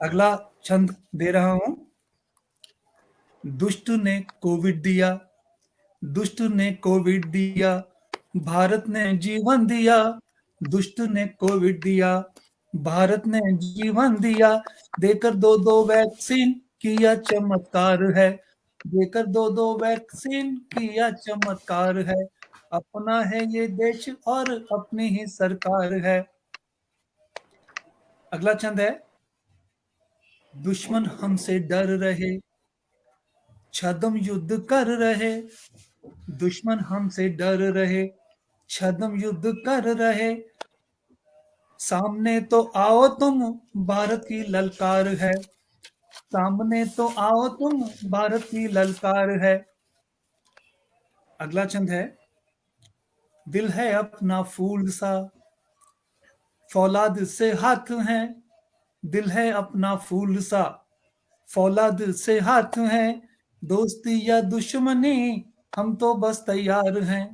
अगला छंद दे रहा हूं, दुष्ट ने कोविड दिया, दुष्ट ने कोविड दिया, भारत ने जीवन दिया। दुष्ट ने कोविड दिया, भारत ने जीवन दिया, देकर दो वैक्सीन किया चमत्कार है, देकर दो वैक्सीन किया चमत्कार है। अपना है ये देश और अपनी ही सरकार है। अगला छंद है, दुश्मन हमसे डर रहे, छद्म युद्ध कर रहे, दुश्मन हमसे डर रहे, छद्म युद्ध कर रहे, सामने तो आओ तुम भारत की ललकार है, सामने तो आओ तुम भारत की ललकार है। अगला छंद है, दिल है अपना फूल सा, फौलाद से हाथ है, दिल है अपना फूल सा, फौलाद से हाथ है, दोस्ती या दुश्मनी हम तो बस तैयार हैं,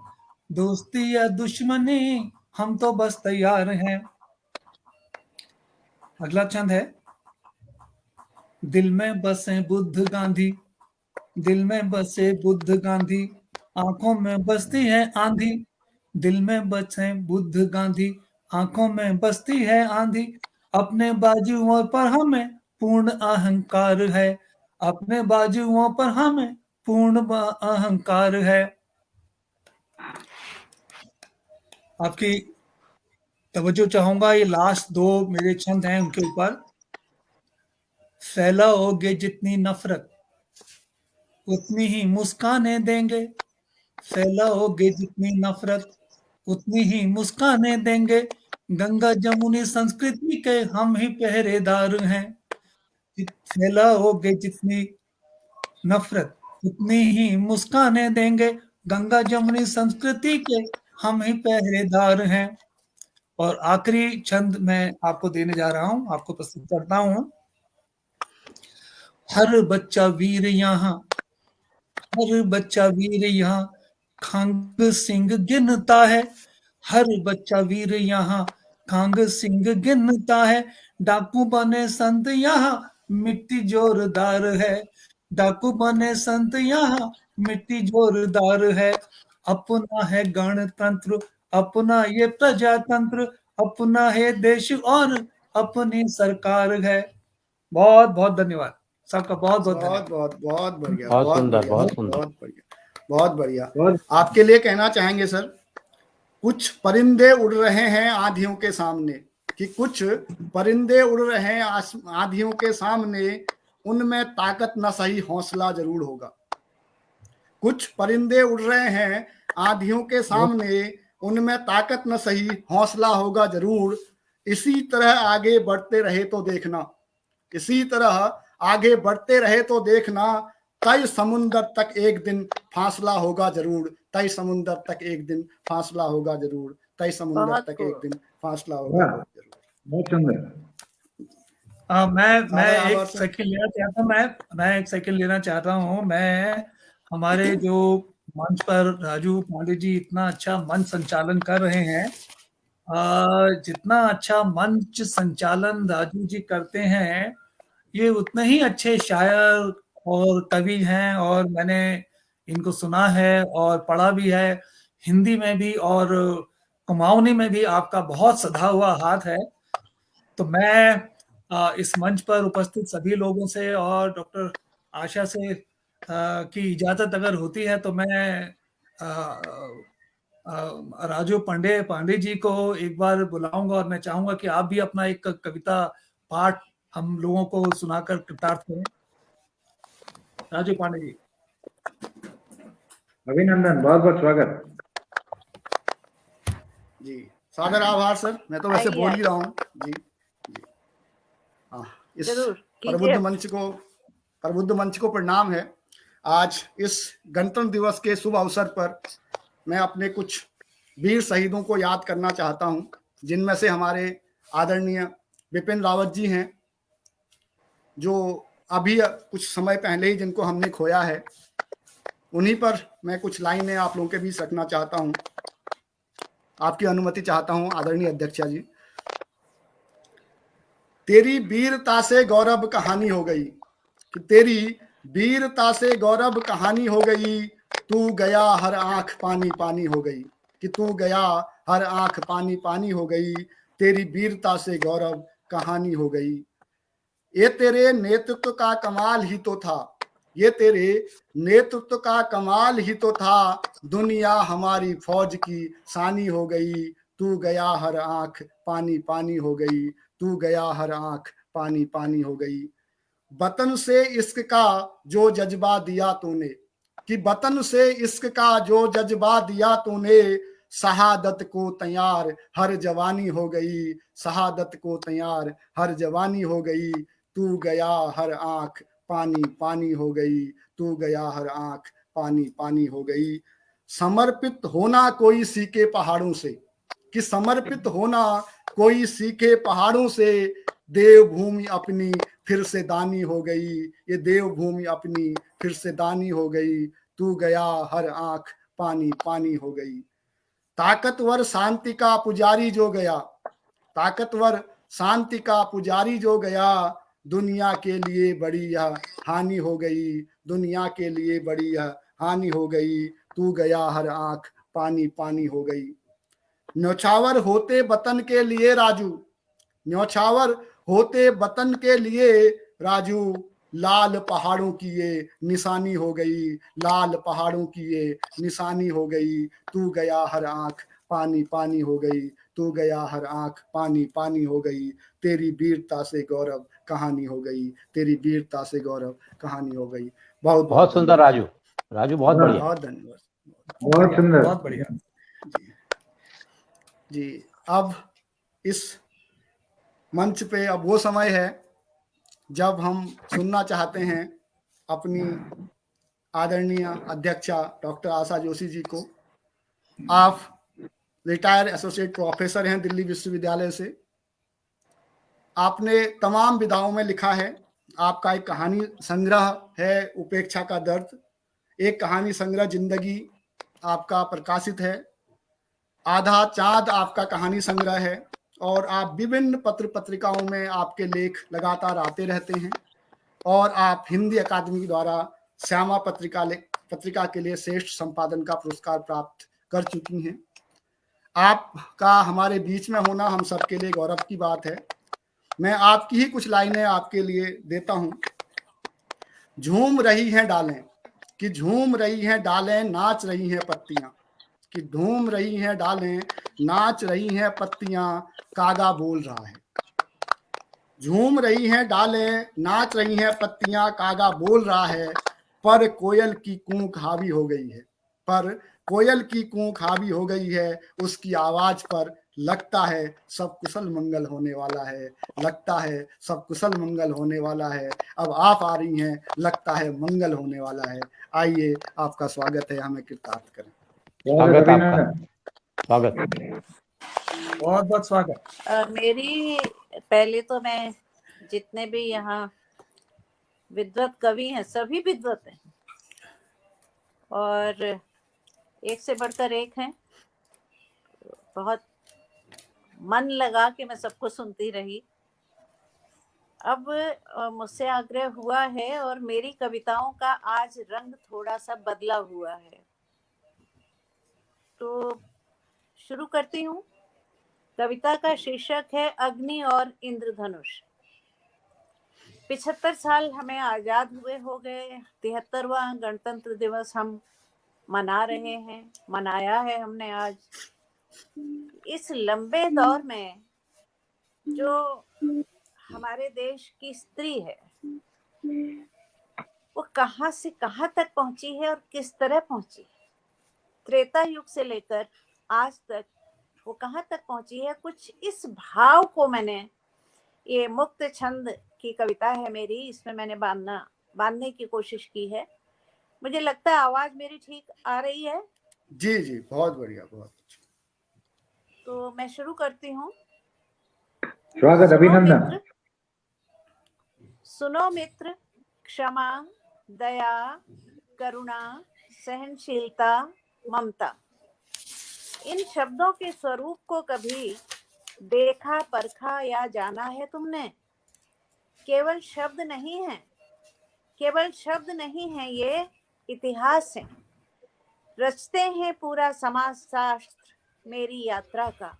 दोस्ती या दुश्मनी हम तो बस तैयार हैं। अगला छंद है, दिल में बसे बुद्ध गांधी, दिल में बसे बुद्ध गांधी, आंखों में बसती है आंधी, दिल में बसे बुद्ध गांधी, आंखों में बसती है आंधी, अपने बाजुओं पर हमें पूर्ण अहंकार है, अपने बाजुओं पर हमें पूर्ण अहंकार है। आपकी तवज्जो चाहूंगा, ये लास्ट दो मेरे छंद हैं उनके ऊपर। फैलाओगे जितनी नफरत उतनी ही मुस्कानें देंगे, फैलाओगे जितनी नफरत उतनी ही मुस्कानें देंगे, गंगा जमुनी संस्कृति के हम ही पहरेदार हैं, फैलाओगे जितनी नफरत उतनी ही मुस्कानें देंगे, गंगा जमुनी संस्कृति के हम ही पहरेदार हैं। और आखिरी छंद मैं आपको देने जा रहा हूं, आपको प्रस्तुत करता हूं। हर बच्चा वीर यहाँ, हर बच्चा वीर यहाँ खांग सिंह गिनता है, हर बच्चा वीर यहाँ खांग सिंह गिनता है, डाकू बने संत यहाँ मिट्टी जोरदार है, डाकू बने संत यहाँ मिट्टी जोरदार है, अपना है गणतंत्र, अपना ये प्रजातंत्र, अपना है देश और अपनी सरकार है। बहुत बहुत धन्यवाद सबका, बहुत बहुत धन्यवाद। बहुत बढ़िया, बहुत सुंदर, बढ़िया, बहुत सुंदर। बहुत बढ़िया, बहुत बढ़िया। आपके लिए कहना चाहेंगे सर, कुछ परिंदे उड़ रहे हैं आंधियों के सामने, कि कुछ परिंदे उड़ रहे हैं आंधियों के सामने, उनमें ताकत न सही हौसला जरूर होगा। कुछ परिंदे उड़ रहे हैं आंधियों के सामने, उनमें ताकत न सही हौसला होगा जरूर। इसी तरह आगे बढ़ते रहे तो देखना, इसी तरह आगे बढ़ते रहे तो देखना, तय समुंदर तक एक दिन फासला होगा जरूर, तय समुंदर तक एक दिन फासला होगा जरूर, तय समुंदर तक एक दिन फासला होगा जरूर। बहुत सुंदर। मैं एक सेकंड लेना चाहता हूँ, मैं एक सेकंड लेना चाहता हूँ। मैं हमारे जो मंच पर राजू पांडे जी इतना अच्छा मंच संचालन कर रहे हैं, जितना अच्छा मंच संचालन राजू जी करते हैं, ये उतने ही अच्छे शायर और कवि हैं, और मैंने इनको सुना है और पढ़ा भी है, हिंदी में भी और कुमाऊनी में भी आपका बहुत सधा हुआ हाथ है। तो मैं इस मंच पर उपस्थित सभी लोगों से और डॉक्टर आशा से की इजाज़त अगर होती है तो मैं राजू पांडे जी को एक बार बुलाऊंगा, और मैं चाहूंगा कि आप भी अपना एक कविता पाठ हम लोगों को सुनाकर कृतार्थ करें। राजू पांडे जी। अभिनंदन, बहुत बहुत स्वागत जी। सादर आभार सर, मैं तो वैसे बोल ही रहा हूँ जी। इस प्रबुद्ध मंच को प्रणाम है। आज इस गणतंत्र दिवस के शुभ अवसर पर मैं अपने कुछ वीर शहीदों को याद करना चाहता हूं, जिनमें से हमारे आदरणीय बिपिन रावत जी हैं, जो अभी कुछ समय पहले ही जिनको हमने खोया है। उन्हीं पर मैं कुछ लाइनें आप लोगों के बीच रखना चाहता हूं, आपकी अनुमति चाहता हूं आदरणीय अध्यक्षा जी। तेरी वीरता से गौरव कहानी हो गई, कि तेरी वीरता से गौरव कहानी हो गई, तू गया हर आंख पानी पानी हो गई, कि तू गया हर आंख पानी पानी हो गई, तेरी वीरता से गौरव कहानी हो गई। ये तेरे नेतृत्व का कमाल ही तो था, ये तेरे नेतृत्व का कमाल ही तो था, दुनिया हमारी फौज की सानी हो गई, तू गया हर आंख पानी पानी हो गई, तू गया हर आंख पानी पानी हो गई। वतन से इश्क का जो जज्बा दिया तूने, कि वतन से इश्क का जो जज्बा दिया तूने, शहादत को तैयार हर जवानी हो गई, शहादत को तैयार हर जवानी हो गई, तू गया हर आंख पानी पानी हो गई, तू गया हर आंख पानी पानी हो गई। समर्पित होना कोई सीखे पहाड़ों से, कि समर्पित होना कोई सीखे पहाड़ों से, देवभूमि अपनी फिर से दानी हो गई, ये देवभूमि अपनी फिर से दानी हो गई, तू गया हर आंख पानी पानी हो गई। ताकतवर शांति का पुजारी जो गया, ताकतवर शांति का पुजारी जो गया, दुनिया के लिए बड़ी यह हानि हो गई, दुनिया के लिए बड़ी यह हानि हो गई, तू गया हर आंख पानी पानी हो गई। न्यौछावर होते वतन के लिए राजू, न्यौछावर होते वतन के लिए राजू, लाल पहाड़ों की ये निशानी हो गई, लाल पहाड़ों की ये निशानी हो गई, तू गया हर आंख पानी पानी हो गई, तू गया हर आंख पानी पानी हो गई, तेरी वीरता से गौरव कहानी हो गई, तेरी वीरता से गौरव कहानी हो गई। बहुत बहुत सुंदर राजू, राजू बहुत बढ़िया, बहुत धन्यवाद, बहुत सुंदर, बहुत बढ़िया जी। अब इस मंच पे अब वो समय है जब हम सुनना चाहते हैं अपनी आदरणीय अध्यक्षा डॉक्टर आशा जोशी जी को। आप रिटायर्ड एसोसिएट प्रोफेसर हैं दिल्ली विश्वविद्यालय से। आपने तमाम विधाओं में लिखा है। आपका एक कहानी संग्रह है उपेक्षा का दर्द, एक कहानी संग्रह जिंदगी आपका प्रकाशित है, आधा चांद आपका कहानी संग्रह है, और आप विभिन्न पत्र पत्रिकाओं में आपके लेख लगातार आते रहते हैं, और आप हिंदी अकादमी द्वारा श्यामा पत्रिका के लिए श्रेष्ठ संपादन का पुरस्कार प्राप्त कर चुकी हैं। आपका हमारे बीच में होना हम सबके लिए गौरव की बात है। मैं आपकी ही कुछ लाइनें आपके लिए देता हूं। झूम रही हैं डालें कि झूम रही हैं डालें, नाच रही हैं पत्तियां, कि झूम रही हैं डालें, नाच रही हैं पत्तियां, कागा बोल रहा है। झूम रही हैं डालें, नाच रही हैं पत्तियां, कागा बोल रहा है, पर कोयल की कूक हावी हो गई है, पर कोयल की कूक हावी हो गई है, उसकी आवाज पर लगता है सब कुशल मंगल होने वाला है, लगता है सब कुशल मंगल होने वाला है। अब आप आ रही हैं, लगता है मंगल होने वाला है। आइए, आपका स्वागत है, हमें कृतार्थ करें। स्वागत आपका, स्वागत। बहुत बहुत स्वागत। मेरी पहले तो मैं जितने भी यहाँ विद्वत कवि हैं सभी विद्वत हैं और एक से बढ़कर एक हैं। बहुत मन लगा कि मैं सबको सुनती रही। अब मुझसे आग्रह हुआ है और मेरी कविताओं का आज रंग थोड़ा सा बदला हुआ है, तो शुरू करती हूँ। कविता का शीर्षक है अग्नि और इंद्रधनुष। 75 साल हमें आजाद हुए हो गए। 73वां गणतंत्र दिवस हम मना रहे हैं, मनाया है हमने आज। इस लंबे दौर में जो हमारे देश की स्त्री है वो कहां से कहां तक पहुंची है और किस तरह पहुंची है, त्रेता युग से लेकर आज तक वो कहां तक पहुंची है, कुछ इस भाव को मैंने, ये मुक्त छंद की कविता है मेरी, इसमें मैंने बांधने की कोशिश की है। मुझे लगता है आवाज मेरी ठीक आ रही है। जी जी, बहुत बढ़िया, बहुत अच्छा। तो मैं शुरू करती हूँ। स्वागत, अभिनंदन। सुनो मित्र, क्षमा, दया, करुणा, सहनशीलता, ममता, इन शब्दों के स्वरूप को कभी देखा, परखा या जाना है तुमने? केवल शब्द नहीं है, केवल शब्द नहीं है, ये इतिहास है। रचते हैं पूरा समाज शास्त्र मेरी यात्रा का।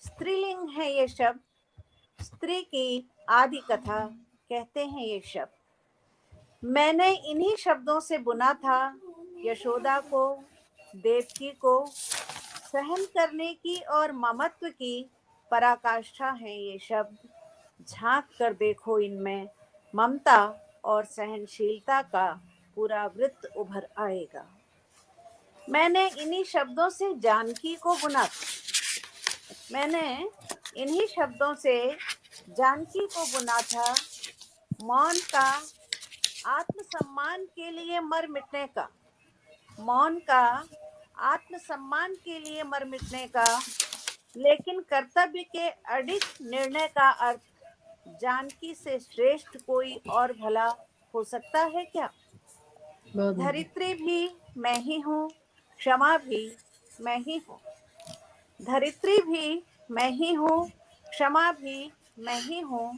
स्त्रीलिंग है ये शब्द, स्त्री की आदि कथा कहते हैं ये शब्द। मैंने इन्हीं शब्दों से बुना था यशोदा को, देवकी को। सहन करने की और ममत्व की पराकाष्ठा है ये शब्द। झांक कर देखो इनमें, ममता और सहनशीलता का पूरा वृत्त उभर आएगा। मैंने इन्हीं शब्दों से जानकी को बुना था, मैंने इन्हीं शब्दों से जानकी को बुना था। मौन का आत्मसम्मान के लिए मर मिटने का, मौन का आत्मसम्मान के लिए मर मिटने का, लेकिन कर्तव्य के अडिग निर्णय का अर्थ जानकी से श्रेष्ठ कोई और भला हो सकता है क्या? धरित्री भी मैं ही हूँ, क्षमा भी मैं ही हूँ। धरित्री भी मैं ही हूँ, क्षमा भी मैं ही हूँ।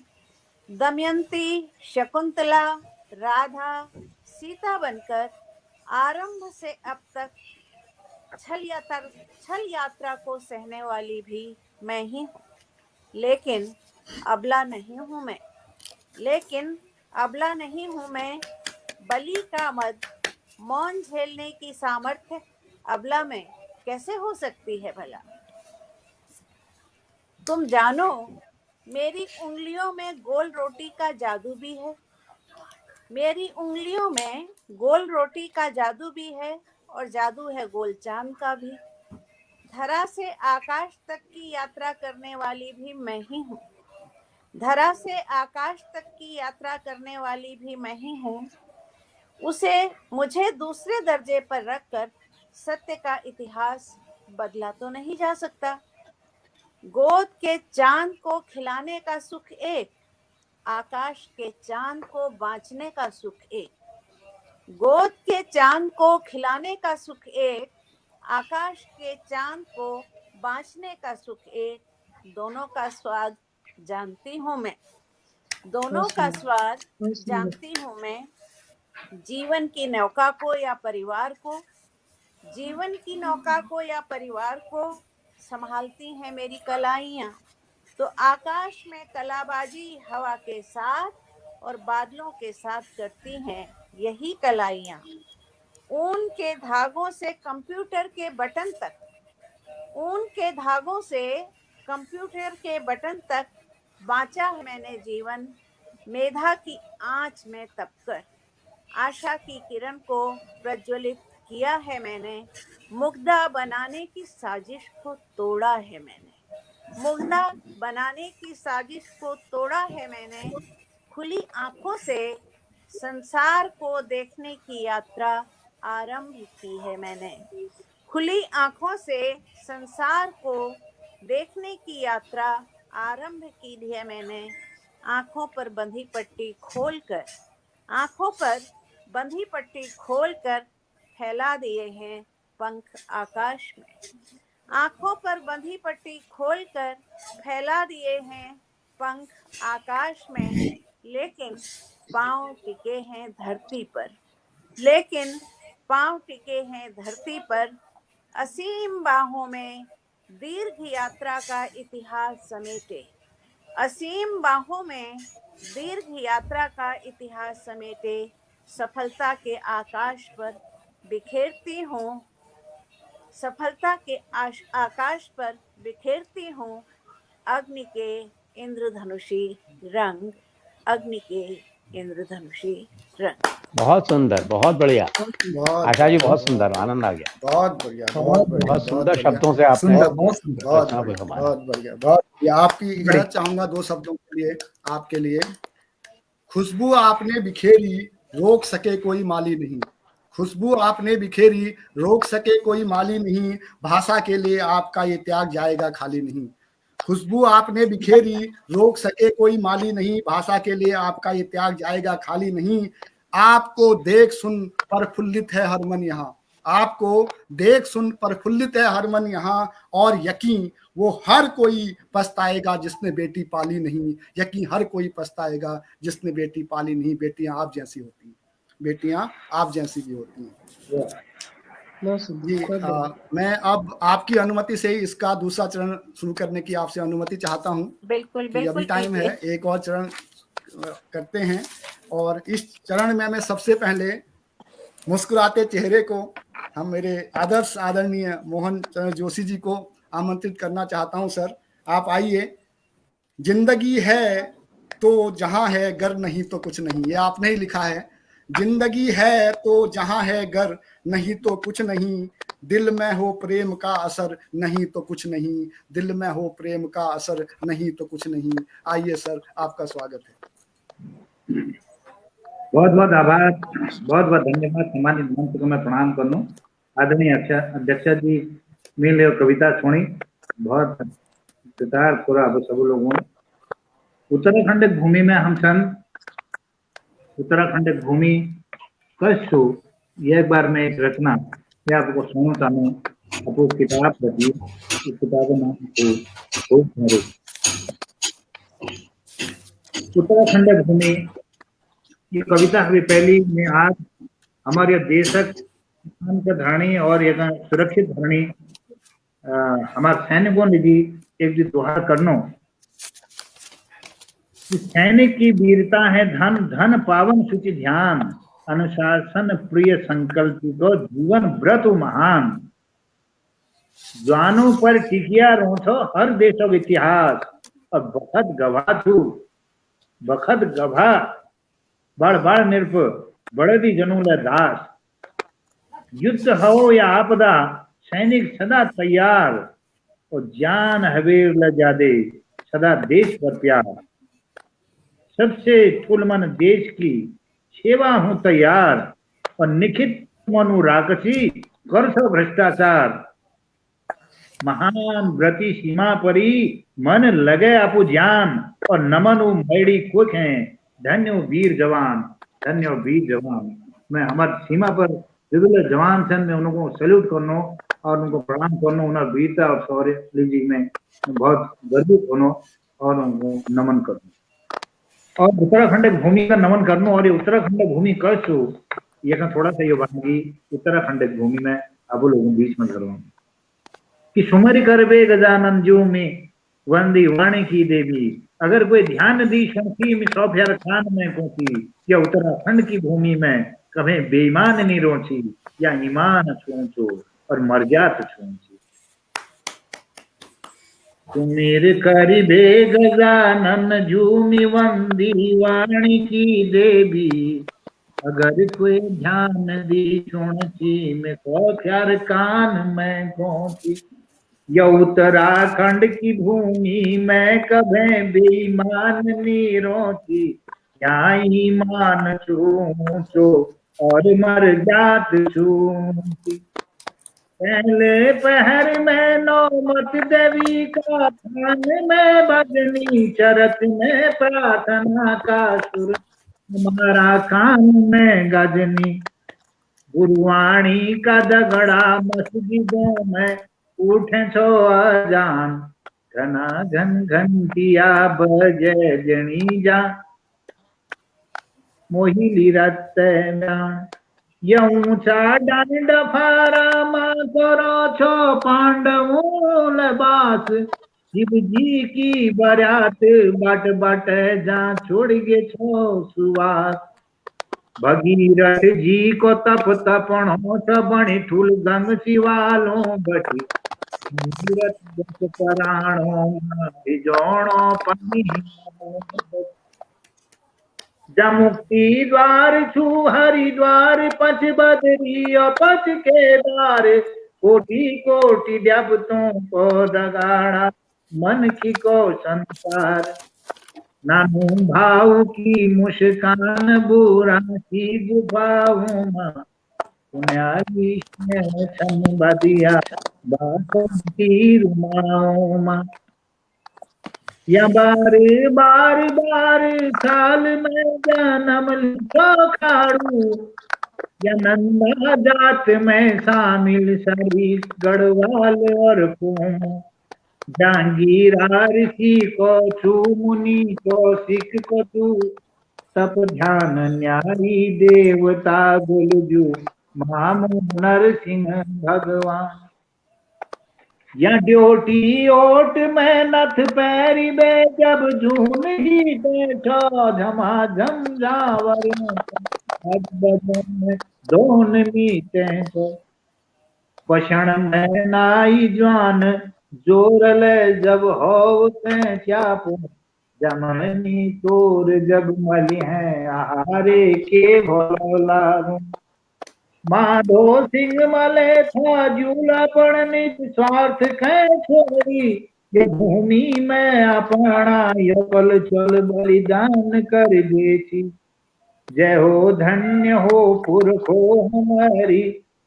दमयंती, शकुंतला, राधा, सीता बनकर आरंभ से अब तक छल यात्रा को सहने वाली भी मैं ही हूँ। लेकिन अबला नहीं हूँ मैं, लेकिन अबला नहीं हूँ मैं। बलि का मद, मौन झेलने की सामर्थ्य अबला में कैसे हो सकती है भला? तुम जानो मेरी उंगलियों में गोल रोटी का जादू भी है, मेरी उंगलियों में गोल रोटी का जादू भी है, और जादू है गोल चांद का भी। धरा से आकाश तक की यात्रा करने वाली भी मैं ही हूँ, धरा से आकाश तक की यात्रा करने वाली भी मैं ही हूँ। उसे मुझे दूसरे दर्जे पर रखकर सत्य का इतिहास बदला तो नहीं जा सकता। गोद के चांद को खिलाने का सुख एक, आकाश के चांद को बांचने का सुख एक। गोद के चांद को खिलाने का सुख एक, आकाश के चांद को बांचने का सुख एक। दोनों का स्वाद जानती हूँ मैं, दोनों का स्वाद जानती हूँ मैं। जीवन की नौका को या परिवार को, जीवन की नौका को या परिवार को संभालती हैं मेरी कलाइयाँ। तो आकाश में कलाबाजी हवा के साथ और बादलों के साथ करती हैं यही कलाइयाँ। ऊन के धागों से कंप्यूटर के बटन तक, ऊन के धागों से कंप्यूटर के बटन तक बांचा है मैंने जीवन। मेधा की आंच में तपकर आशा की किरण को प्रज्वलित किया है मैंने। मुग्धा बनाने की साजिश को तोड़ा है मैंने, मुग्धा बनाने की साजिश को तोड़ा है मैंने। खुली आंखों से संसार को देखने की यात्रा आरंभ की है मैंने। खुली आंखों से संसार को देखने की यात्रा आरंभ की है मैंने। आंखों पर बंधी पट्टी खोलकर, आंखों पर बंधी पट्टी खोलकर फैला दिए हैं पंख आकाश में। आंखों पर बंधी पट्टी खोलकर फैला दिए हैं पंख आकाश में। लेकिन पांव टिके हैं धरती पर, लेकिन पांव टिके हैं धरती पर। असीम बाहों में दीर्घ यात्रा का इतिहास समेटे, असीम बाहों में दीर्घ यात्रा का इतिहास समेटे। सफलता के आकाश पर बिखेरती हूँ, सफलता के आकाश पर बिखेरती हूँ अग्नि के इंद्रधनुषी रंग, अग्नि के इंद्रधनुषी रंग। बहुत सुंदर, बहुत बढ़िया आशा जी, बहुत सुंदर, आनंद आ गया। बहुत बढ़िया, बहुत बढ़िया, बहुत सुंदर शब्दों से आपने बहुत बढ़िया, बहुत बढ़िया। आपकी इजाजत चाहूंगा 2 शब्दों के लिए, आपके लिए। खुशबू आपने बिखेरी, रोक सके कोई माली नहीं। खुशबू आपने बिखेरी, रोक सके कोई माली नहीं। भाषा के लिए आपका ये त्याग जाएगा खाली नहीं। खुशबू आपने बिखेरी, रोक सके कोई माली नहीं। भाषा के लिए आपका ये त्याग जाएगा खाली नहीं। आपको देख सुन प्रफुल्लित है हर मन यहाँ, आपको देख सुन प्रफुल्लित है हर मन यहाँ। और यकीन वो हर कोई पछताएगा जिसने बेटी पाली नहीं। यकीन हर कोई पछताएगा जिसने बेटी पाली नहीं। बेटियां आप जैसी होती हैं, बेटियां आप जैसी भी होती हैं। जी, मैं अब आपकी अनुमति से इसका दूसरा चरण शुरू करने की आपसे अनुमति चाहता हूँ। बिल्कुल बिल्कुल, अभी टाइम है, एक और चरण करते हैं। और इस चरण में मैं सबसे पहले मुस्कुराते चेहरे को हम मेरे आदर्श आदरणीय मोहन चरण जोशी जी को आमंत्रित करना चाहता हूं। सर, आप आइए। जिंदगी है तो जहां है घर, नहीं तो कुछ नहीं। ये आपने ही लिखा है। जिंदगी है तो जहां है घर, नहीं तो कुछ नहीं। दिल में हो प्रेम का असर, नहीं तो कुछ नहीं। दिल में हो प्रेम का असर, नहीं तो कुछ नहीं। आइए सर, आपका स्वागत है। बहुत बहुत आभार, बहुत बहुत धन्यवाद। सम्मानित मंच को मैं प्रणाम कर लूँ। आदरणीय अध्यक्षा जी मिले और कविता सुनी, बहुत सितार पूरा सब लोगों ने। उत्तराखंड भूमि में हम सन, उत्तराखंड भूमि कशु, ये एक बार मैं एक रचना मैं आपको सुनाना चाहूँ। आपको किताब बची, इस किताब का नाम उत्तराखंड भूमि। ये कविता अभी पहली में आज हमारे देशक धरणी और एक सुरक्षित धरणी हमारे सैनिकों ने भी एक भी दोहा करनो। सैनिक की वीरता है धन, धन पावन सुचि ध्यान। अनुशासन प्रिय संकल्प को जीवन व्रत महान। जवानों पर टिकिया रोथो हर देशों इतिहास। और बखत गवा थू, बखत गभा बड़ बड़ निरप बड़दी जनूल दास। युद्ध हो या आपदा, सैनिक सदा तैयार। और जान हवेर ल जादे, सदा देश पर प्यार। सबसे ठुलमन देश की सेवा हूं तैयार। और निखित मनु राकसी कर सो भ्रष्टाचार। महान व्रति सीमा परी मन लगे आपू जान और नमन मैड़ी कुछ हैं धन्य वीर जवान धन्य वीर जवान। मैं हमारी सीमा पर जो जवान थे मैं उनको सैल्यूट करनो और उनको प्रणाम करनो उन्हें वीरता और शौर्य लीजिए मैं बहुत गर्वित होनो और उनको नमन करनो और उत्तराखंड भूमि का नमन करनो और ये उत्तराखंड भूमि कसो ये का थोड़ा सा ये बात उत्तराखंड भूमि में अब लोगों बीच में करो कि सुमर करबे गजानन जो में वंदी वाणी की देवी। अगर कोई ध्यान दी शंकी में सौफ्यार खान में पहुंची या उत्तराखंड की भूमि में कभी बेईमान नहीं रोची या ईमान छूचो और मर्यात छूची। सुमिर करबे गजानन झूमी वंदी वाणी की देवी। अगर कोई ध्यान दी सुनची में सौफ्यार कान में पहुंची या उत्तराखंड की भूमि में कभी बेईमान निरोची या ईमान छूचो और मर जात छूची। पहले पहर में नौमत देवी का थान में भजनी चरत में प्रार्थना का सुर हमारा कान में गजनी। गुरुवाणी का दगड़ा मस्जिदों में उठे छो अजान घना घन घंटिया बजे जनी जा मोहिली रत या ऊंचा डांड फारा करो छो पांडवों लबास। शिव जी की बरात बट बट जा छोड़ गे छो सुवास। भगीरथ जी को तप तपणो सबणी ठुल गंग शिवालो बटी। भगीरथ पराणो भिजोणो पनी जा मुक्ति द्वार छू हरिद्वार पच बदरी और पच केदार। कोटि कोटि देवतों को दगाड़ा मन की को संसार। नानू भाव की मुस्कान बुरा की गुफाओं में पुण्याली छन बदिया बातों की रुमाओं में। या बार बार बार साल में जन्म लो खाड़ू या नंदा जात में शामिल सभी गढ़वाल और कुम। जहांगीर ऋषि को छू मुनि को सिख को तू तप ध्यान न्यारी देवता गुलजू मामू नरसिंह भगवान। या ड्योटी ओट में नथ पैरी बे जब झूम ही बैठो झमाझम जावर दोन मीते तो पषण में नाई जवान जोरले जब हो चापो जमनी तोर जब मली है आहारे के भोला। माधो सिंह मले था झूला पण निज स्वार्थ कै छोड़ी। ये भूमि में अपना यपल चल बलिदान कर देती। जय हो धन्य हो पुरखो हमारी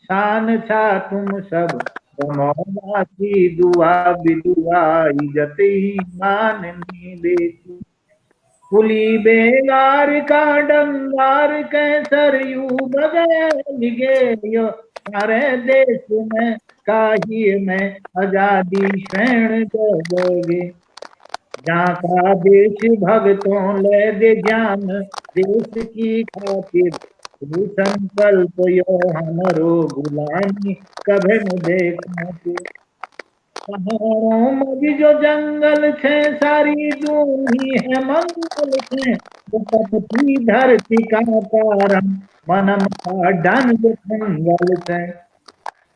शान छा तुम सब ब्रह्मवासी दुआ बिदुआ इज्जत ही मान देती। पुली बेगार का डंगार कैसर यू बगैर गे सारे देश में काही में आजादी स्वर्ण दोगे। जहाँ का देश भक्तों ले दे जान देश की खातिर संकल्प यो हमारो गुलामी कभी न देखना। पहाड़ों में जो जंगल छे सारी दूनी है मंगल छे। तो तपती धरती का पारम मनम का डन जंगल छे।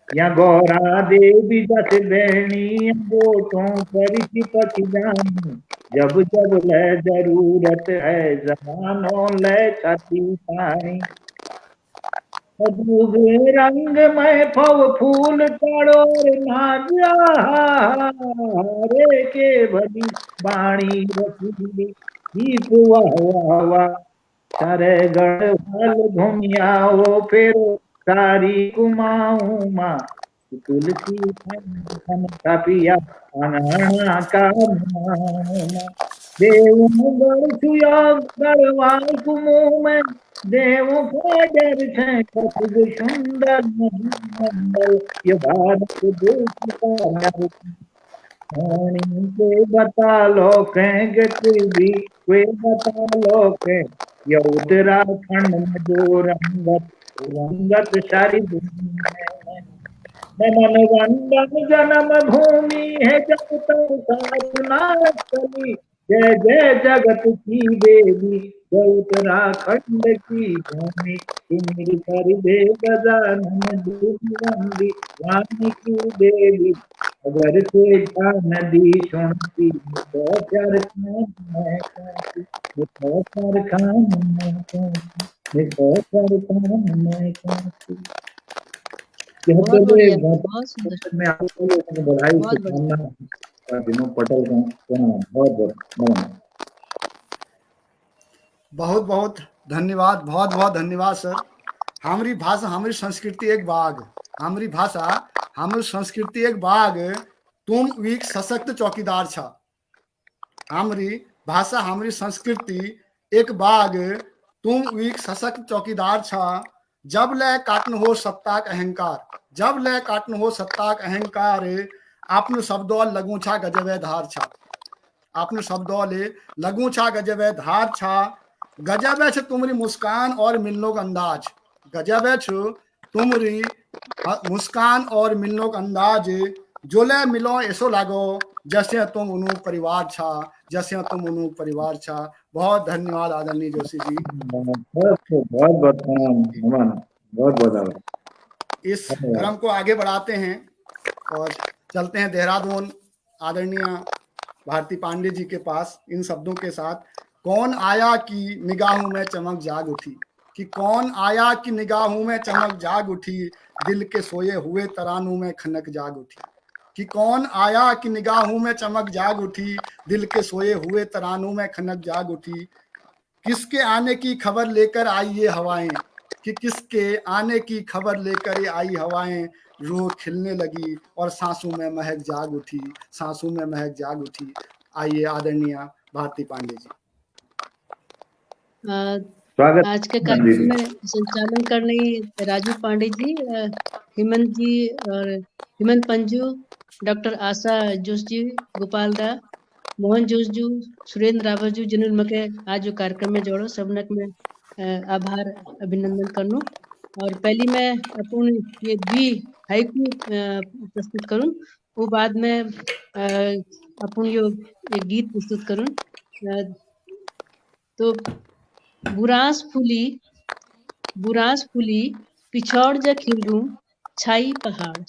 या गौरा देवी जस बेणी बोटों पर चिपक जानी। जब जब ले जरूरत है जमानों ले छाती पानी। रंग में फव फूल तड़ोर नाजा रे के भली बाणी रखी वाह सारे गढ़वाल घूमियाओ फेरो सारी कुमाऊं माँ तुलसी थान तापिया अनाना का नाम देव गणसुया गढ़वाल कुमो में देव के डर छे कतुग सुंदर मंडल ये भारत देश का रानी के बता लो कहेंगे भी वे बता लो के ये उत्तराखंड में जो रंगत सारी दुनिया में मनोरंजन जन्म भूमि है जब तक साधना चली जय जय जगत की देवी जय उत्तराखंड की भूमि तुम्हारी कर दे गजानन दूरबंदी रानी की देवी अगर से नदी सुनती तो प्यार खान बहुत बढ़िया, बहुत सुंदर, में आपको बधाई बहुत बढ़िया। शुभकामना विनोद पटेल को प्रणाम, बहुत बहुत नमन। बहुत बहुत धन्यवाद, बहुत बहुत धन्यवाद सर। हमारी भाषा हमारी संस्कृति एक बाग, हमारी भाषा हमारी संस्कृति एक बाग, तुम वीक सशक्त चौकीदार छा। हमारी भाषा हमारी संस्कृति एक बाग, तुम वीक सशक्त चौकीदार छा। जब लय काटन हो सत्ताक अहंकार, जब लय काटन हो सत्ताक अहंकार, आपने शब्दों लगू छा गजबे धार छा। आपने शब्दों ले लगू छा गजबे धार छा। गजब है तुम्हारी मुस्कान और मिलनो का अंदाज, गजब है तुम्हारी मुस्कान और मिलनो का अंदाज। जोले मिलो ऐसो लागो जैसे तुम उनु परिवार छा, जैसे तुम उनु परिवार छा। बहुत धन्यवाद आदरणीय जोशी जी। बहुत बहुत प्रणाम नमन, बहुत बहुत आभार। इस क्रम को आगे बढ़ाते हैं और चलते हैं देहरादून आदरणीय भारती पांडे जी के पास इन शब्दों के साथ। कौन आया कि निगाहों में चमक जाग उठी, कि कौन आया कि निगाहों में चमक जाग उठी, दिल के सोए हुए तरानों में खनक जाग उठी। कि कौन आया कि निगाहों में चमक जाग उठी, दिल के सोए हुए तरानों में खनक जाग उठी। किसके आने की खबर लेकर आई ये हवाएं, कि किसके आने की खबर लेकर आई हवाएं। रूह खिलने लगी और सांसों में महक जाग उठी, सांसों में महक जाग उठी। आइए आदरणीय भारती पांडे जी। स्वागत। आज के कार्यक्रम में संचालन करने राजू पांडे जी, हेमंत जी और हेमंत पंजू, डॉक्टर आशा जोश जी, गोपाल दा, मोहन जोश जी, सुरेंद्र रावत जी, जिन्होंने मके आज जो कार्यक्रम में जोड़ो सबनक में आभार अभिनंदन करनू। और पहली मैं अपन ये द्वि हाइकू प्रस्तुत करूं, वो बाद में अपन यो एक गीत प्रस्तुत करूं। तो बुरांस फूली पिछौड़ जा खिलरूं छाई पहाड़,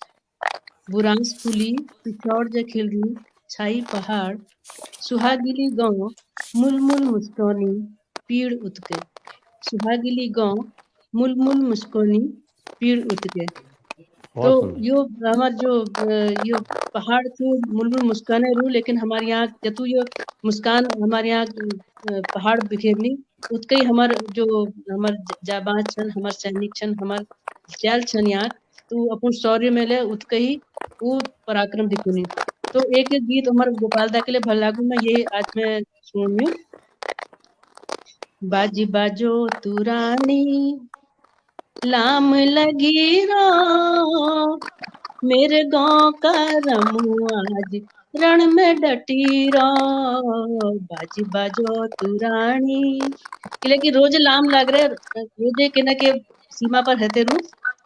बुरांस फूली पिछौड़ जा खिलरूं छाई पहाड़। सुहागिली गाँव मुलमुल मुस्कोनी पीड़ उतके, सुहागिली गाँव मुलमुल मुस्कोनी पीड़ उतके। तो यो हमार जो यो पहाड़ तो मुलमुल मुस्काने रू, लेकिन हमारे यहाँ जतु यो मुस्कान हमारे यहाँ पहाड़ बिखेरनी उतके ही हमार जो हमार जाबाज छन, हमार सैनिक छन, हमार ख्याल छन यहाँ, तो अपन शौर्य में ले उतके ही वो पराक्रम दिखुनी। तो एक गीत हमारे गोपाल दा के लिए भल लागू मैं ये आज मैं सुनियो। बाजी बाजो तू रानी लाम लगी रो, मेरे गाँव का रमू आज रण में डटी रो। बाजी बाजो तू रानी, लेकिन रोज लाम लग रहे, रोजे के न के सीमा पर रहते रू।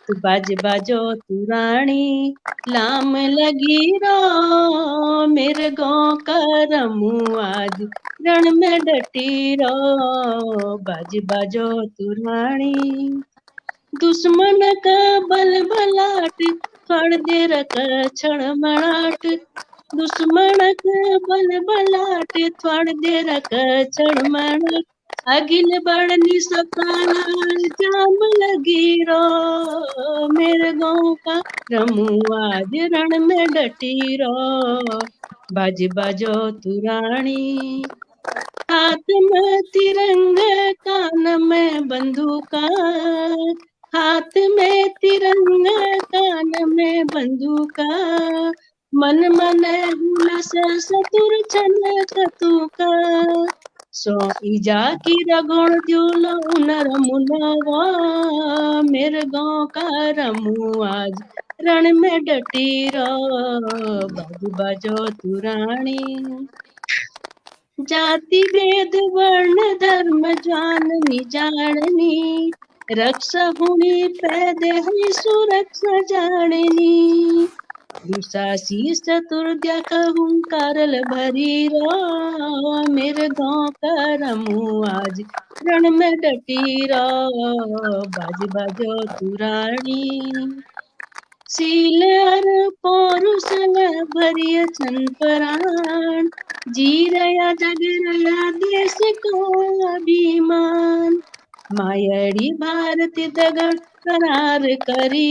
तो बाजी बाजो तू रानी लाम लगी रो, मेरे गाँव का रमू आज रण में डटी रो। बाजी बाजो तू रानी, दुश्मन का बल बलाट फड़ दे रखा क्षण मराट, दुश्मन का बल बलाट फड़ दे रखा क्षण मराट। अगिल बढ़नी सपाना जाम लगी रो, मेरे गाँव का रमू आज रण में डटी रो। बाजी बाजो तू रानी, हाथ में तिरंगा कान में बंदूका, हाथ में तिरंगा कान में बंधु का मन मन हुलस सतुर छन कतु का सो इजा की रगोण द्योल उनर मुनवा मेरे गाँव का रमू आज रण में डटी बाजू बाजो तुरानी जाति भेद वर्ण धर्म जाननी जाननी रक्षा हुनी पैदे है सुरक्षा जाननी दुसासी चतुर्द्या कहूँ कारल भरी मेरे गाँव का रमू आज रण में डटी बाज बाजो तुरानी शीलर पौरुष भरिय छन प्राण जी रया जग रया देश को अभिमान मायड़ी भारती दगड़ करार करी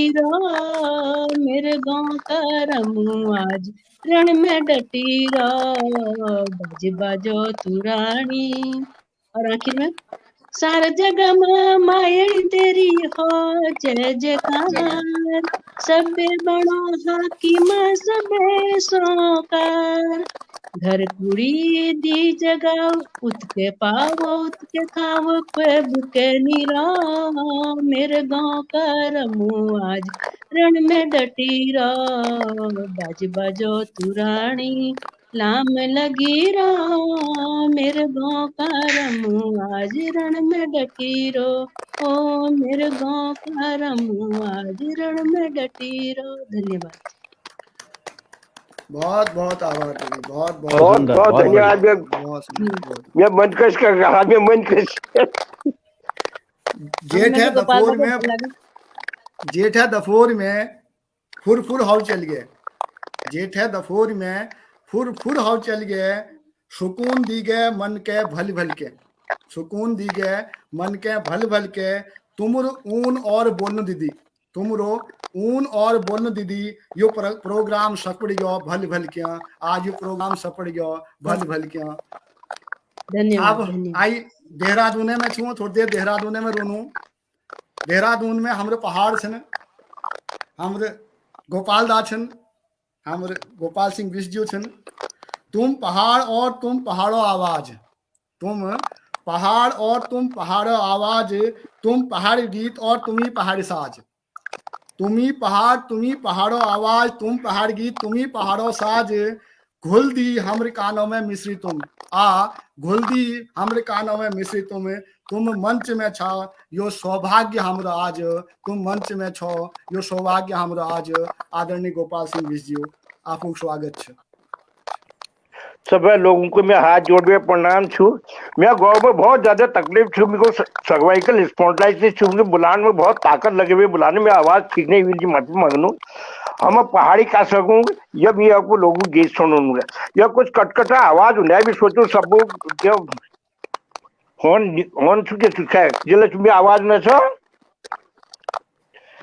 मेरे गाँव का रमू आज रण में डटी बाज बाजो तुरानी। और आखिर में सारा जगह मायड़ी तेरी हो जय जयकार सबे बड़ो हाकिम सबे सोकार घर कुड़ी दी जगह उतके पावो उतके खावो पे बुके नीरा मेरे गाँव का रमू आज रण में डटी बाज बाजो तुरानी लाम लगी मेरे गाँव का रमू आज रण में डटी ओ मेरे गाँव का रमू आज रण में डटी धन्यवाद। बहुत बहुत आभार दीदी, बहुत बहुत बहुत सुंदर, बहुत बहुत धन्यवाद। बहुत सुंदर। मैं मनकश कर रहा मैं मनकश जेठ है दफोर में, जेठ है दफोर में फुर फुर हाउ चल गए, जेठ है दफोर में फुर फुर हाउ चल गए सुकून दी गए मन के भल भल के, सुकून दी गए मन के भल भल के तुमरो ऊन और बोलन दीदी, तुमरो ऊन और बोलन दीदी यो प्रोग्राम सपड़ गयो भल भल क्या, आज यो प्रोग्राम सपड़ गयो भल भल क्या। धन्यवाद। अब आई देहरादून में छू, थोड़ी देर देहरादून में रोनू। देहरादून में हमरे पहाड़ छन, हमरे गोपाल दा छन, हमरे गोपाल सिंह बिस्जू छन। तुम पहाड़ और तुम पहाड़ों आवाज, तुम पहाड़ और तुम पहाड़ों आवाज, तुम पहाड़ी गीत और तुम ही पहाड़ी साज, तुम ही पहाड़ तुम ही पहाड़ों आवाज, तुम पहाड़ गीत तुम ही पहाड़ों साज। घुल दी हमरे कानों में मिश्री तुम घुल दी हमरे कानों में मिश्री तुम मंच में छा यो सौभाग्य हमरा आज, तुम मंच में छो यो सौभाग्य हमरा आज। आदरणीय गोपाल सिंह बिस्जू आपको स्वागत है। सब लोगों को मैं हाथ जोड़ के प्रणाम छू। मैं गाँव में बहुत ज्यादा तकलीफ छू, मेरे को सर्वाइकल स्पॉन्डिलाइटिस छू, बुलाने में बहुत ताकत लगे हुए, बुलाने में आवाज ठीक नहीं हुई, माफी मांगनू। हम पहाड़ी का सकूँ यह भी आपको लोगों गीत सुनूंगा, यह कुछ कटकटा आवाज उन्हें भी सोचो सब जब होन छुके सुखा जिले तुम्हें आवाज न छो।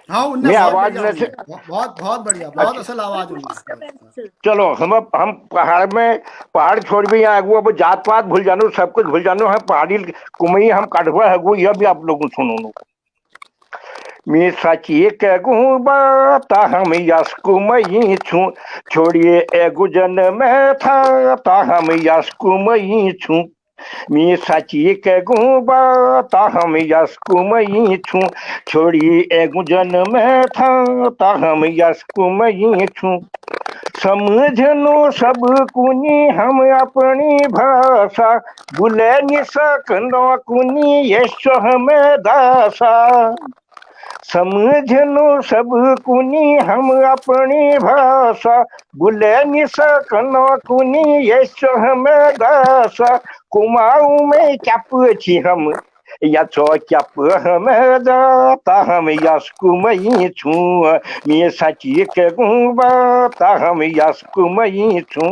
हाँ मैं आवाज न छे, बहुत बहुत बढ़िया, बहुत असल आवाज उनकी। चलो हम पहाड़ में पहाड़ छोड़ भी यहाँ आगू अब जात पात भूल जानो, सब कुछ भूल जानो, हम पहाड़ी कुमई हम काढ़वा हगू, यह भी आप लोगों सुनो। मैं सचिए कहूँ बात हम यस कुमई छू, छोड़िए एगो जन्म में था ता हम यस कुमई छू। मैं सचिए कहूँ बात हम यस कुमई छू, छोड़िए एगो जन्म में था ता हम यस कुमई छू। समझनो सब कुनी हम अपनी भाषा, बुले नि सकनो कुनी यशो हमें दासा। समझनो सब कुनी हम अपनी भाषा, बुले नि सकनो कुनी यशो हमें दासा। कुमाऊं में चप छी हम या छो चप हमें दाता हम यस कुमई छू। मैं सचिए कहूँ बात हम यस कुमई छू।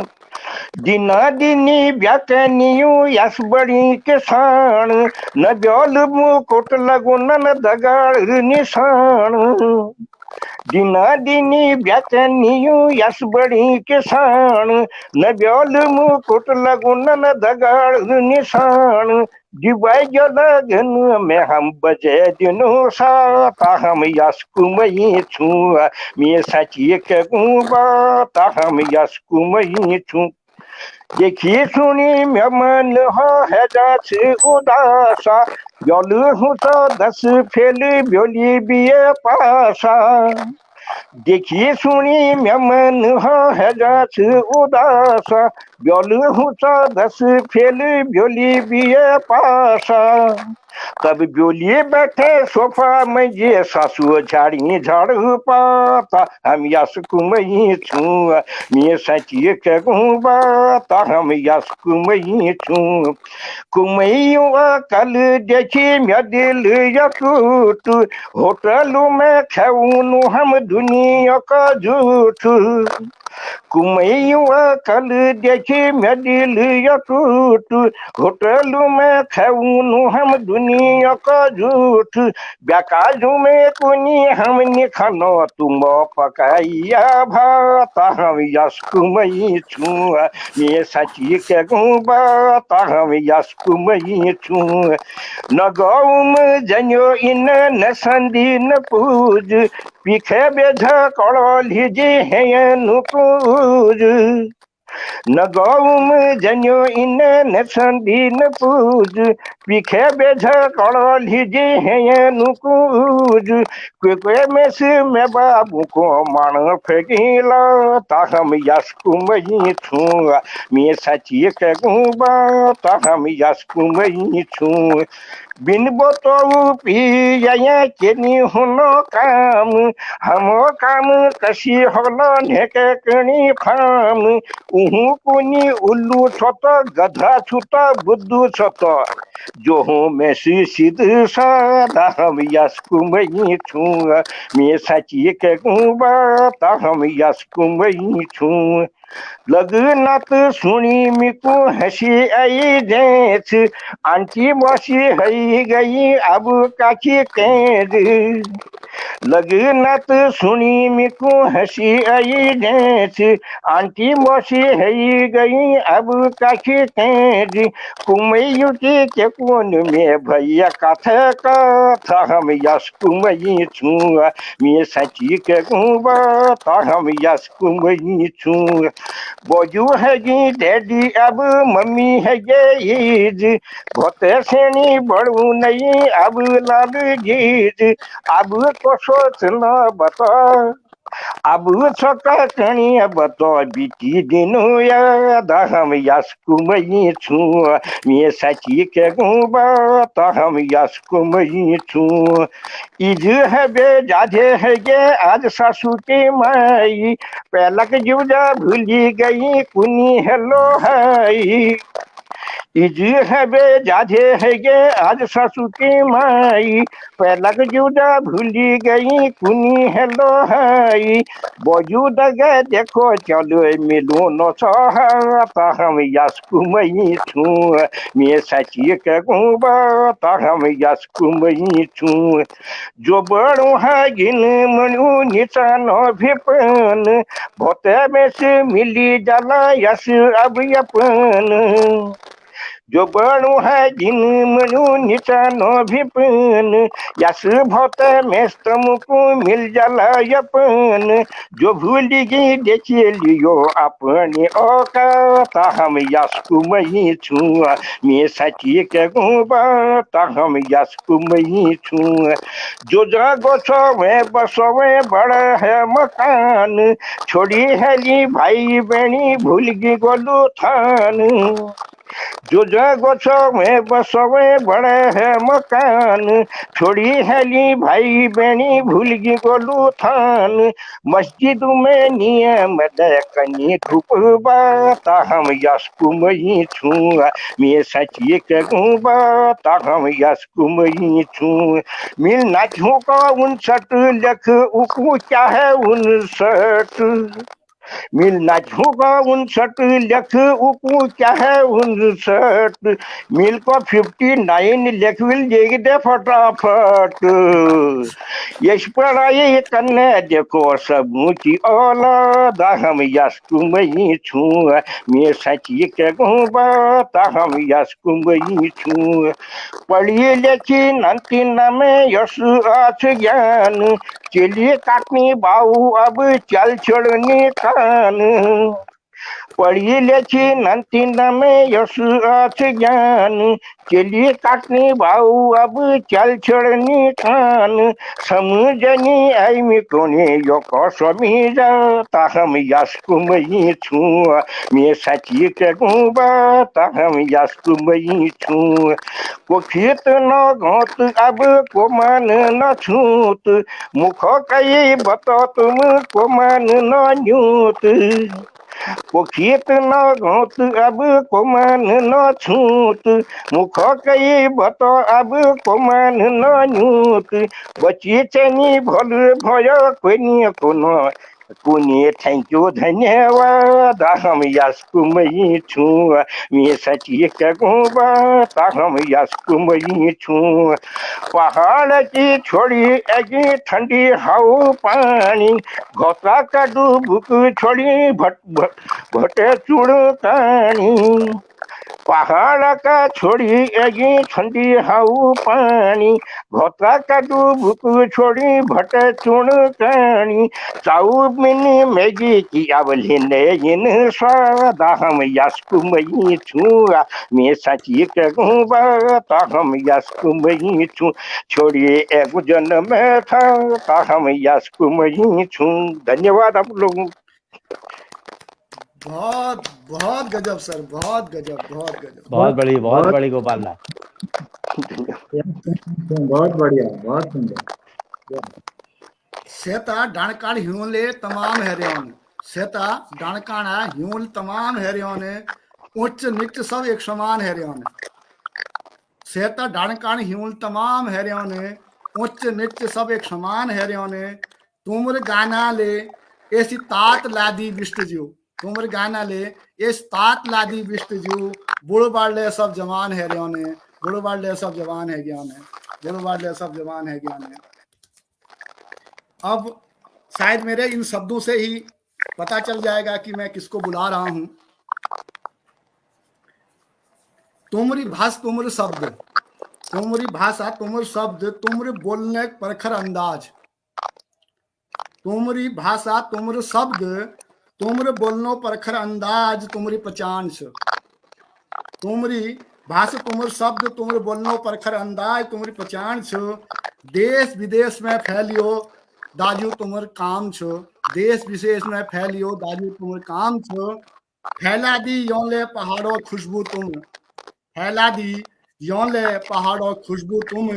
दिना दिनी व्याकनियु यस बड़ी किसान, न ब्योल मुकुट लगुन न दगाड़ निशान। दिना दिनी बेचैनियों यस बड़ी किसान न ब्योल मुकुट लगुन न दगाड़ निशान दिवाई लगन में हम बजे दिनों साता हम यस कुमई छू मैं सचिए के बाता हम यस कुमई छू देखी सुनी मैं मन हो है जाच उदासा ब्योल हूँ तो 10 फेल ब्योली बिये पासा देखिए सुनी मैं मन है जाच उदासा ब्योल हूँ तो 10 फेल ब्योली बिये पासा तब ब्योली बैठे सोफा में ये सासु झाड़ी झाड़ू पाता हम यस कुमई छू मैं सचिए के बाता हम यस कुमई छू कुमैया कल देखी मैं दिल यकूट होटलों में खाऊं हम दुनिया का झूठ कुमैया कल देखी मैं दिल यकूट होटलों में खाऊं हम दुनिया का झूठ बेकाजू में कुनी हमने खानो तुम पकाइया भाता हम यस कुमई छू मैं सची के बाता हम यस कुमई छू न गौम जन्यो इन न संधि न पूज पीखे बेझ कड़ो लीजे है नुपूज न गौम जन्यो इन न संधि न पूज पीखे बेझ कड़ो लीजे है नुपूज क्वे में से मैं बाबू को माण फेंकीला ता हम यस कुमई छू मैं सची के बाता हम यस कुमई छू बिन बोतो पिया केनी हुनो काम हमो काम कशी होलो नेके कणी फाम उहु कुनी उल्लू छत गधा छुत बुद्धू छत जो हूँ मैं सिद्ध सादा हम यस कुमई छू मैं सची के बाता हम यस कुमई छू लगनात सुनी मिको हंसी आई जेच आंटी बसी हई गई अब काकी कैद लगनात सुनी मिको हंसी आई जेच आंटी बसी हई गई अब काकी कैद कुमैयू के कोन में भैया कथा हम यस कुमई छू मैं सची के बाता हम यस कुमई छू बोजू है जी डैडी अब मम्मी है ये ईद भोते सेनी बड़ू नहीं अब लाल जीत अब को सोचना बता अब सका कणी बतो बीती दिनों याद हम यस कुमई छू मैं सची के बाता हम यस कुमई छू इज है बे जाधे है गे आज सासू के माई पहलक जुदा भूली गई कुनी हेलो हाई इज है बे जाधे है गे आज सासू की माई पहलक जुदा भूली गई कुनी हेलो हाई बजूद गे देखो चलो मिलो न सहाता हम यस कुमई छू मैं सची के बाता हम यस कुमई छू जो बड़ो है गिन मनु निशान भिपन भोते में से मिली जाला यस अब अपन जो बड़ू है जिन मनु निशानो भिपन यस भोत में तुमको मिल जाला यपन जो भूल गई देखिए लियो अपने औकाता हम यस कुमई छू मैं सची के बाता हम यस कुमई छू जो जागो सोवे बसोवे बड़ा है मकान छोड़ी है ली भाई बहनी भूल गई गोलू थान जो जगो में बसवे बड़े है मकान छोड़ी है ली भाई बहनी भूल गई गोलू थान मस्जिद में नियम कनी धूप बाता हम यस कुमई छू मैं सची के बाता हम यस कुमई छू मिल नाचू का 59 लख उकू चाहे 59 मिल नाचूगा 59 लेख उकू क्या है 59 मिल को 59 लेख विल देगी दे फटाफट यश पढ़ाई करने देखो सब ऊंची औलाद हम यस्कु मई छू मैं सची के बात हम यस्कु मई छू पढ़ी लिखी नंती में यश आठ ज्ञान चलिए काटनी बाऊ अब चल छोड़ने कान पढ़ी लिखी नंती में यश आठ ज्ञान चलिए काटनी बाऊ अब चल छोड़नी कान समझनी आई में कोने यो को समीजा हम यस्कु मई छू मैं सची के बात हम यस्कु मई छू को खेत न घोत अब को मान न छूत मुख कई बतो तुम को मान न न्यूत को खेत न घोत अब को मान न छूत मुख कई बतो अब को मान न न्यूत बची चनी भल भय कोनी कोनो पुण्य थैंक यू धन्यवाद हम यस्कु मई छू मैं सची के बात हम यस्कु मई छू पहाड़ की छोड़ी एगी ठंडी हाउ पानी घोता का डूबुक छोड़ी भटे चूड़ कानी पहाड़ का छोड़ी एगी ठंडी हाउ पानी घोता का डूबुक छोड़ी भटे चूड़ कानी चाऊ मिनी मैगी की अवली ने इन स्वाद हम यस्कु मई छू मैं सची के बात हम यस्कु मई छू छोड़िए एक जन्म में था हम यस्कु मई छू धन्यवाद आप लोगों बहुत बहुत गजब सर, बहुत गजब, बहुत गजब। बहुत बड़ी गोपाल दा। बहुत बढ़िया, बहुत सुंदर। सेता डाणकाण ह्यूले तमाम हैरियों सेता डाणकाणा ह्यूल तमाम हैरियों ने उच्च नीच सब एक समान हैरियों ने सेता डाणकाण ह्यूल तमाम हैरियों ने उच्च नीच सब एक समान हैरियों ने तुमर गाना ले ऐसी तात लादी विष्टजू तुमर गाना ले इस तात लादी विष्टजू बुढ़ बाड़े सब जवान हैरियों ने बुढ़ बाड़े सब जवान है ज्ञान है बुढ़ बाड़े सब जवान है ज्ञान है। अब शायद मेरे इन शब्दों से ही पता चल जाएगा कि मैं किसको बुला रहा हूं। तुमरी भाषा तुमर शब्द तुमरी भाषा तुमर शब्द तुमरे बोलने परखर अंदाज तुमरी भाषा तुमर शब्द तुमरे बोलनो परखर अंदाज तुमरी पहचान छ तुमरी भाषा तुमर शब्द तुमरे बोलनो परखर अंदाज तुमरी पहचान छ देश विदेश में फैलियो दाजू तुमर काम छो देश विशेष में फैलियो दाजू तुमर काम छो फैला दी योले पहाड़ों खुशबू तुम फैला दी योले पहाड़ों खुशबू तुम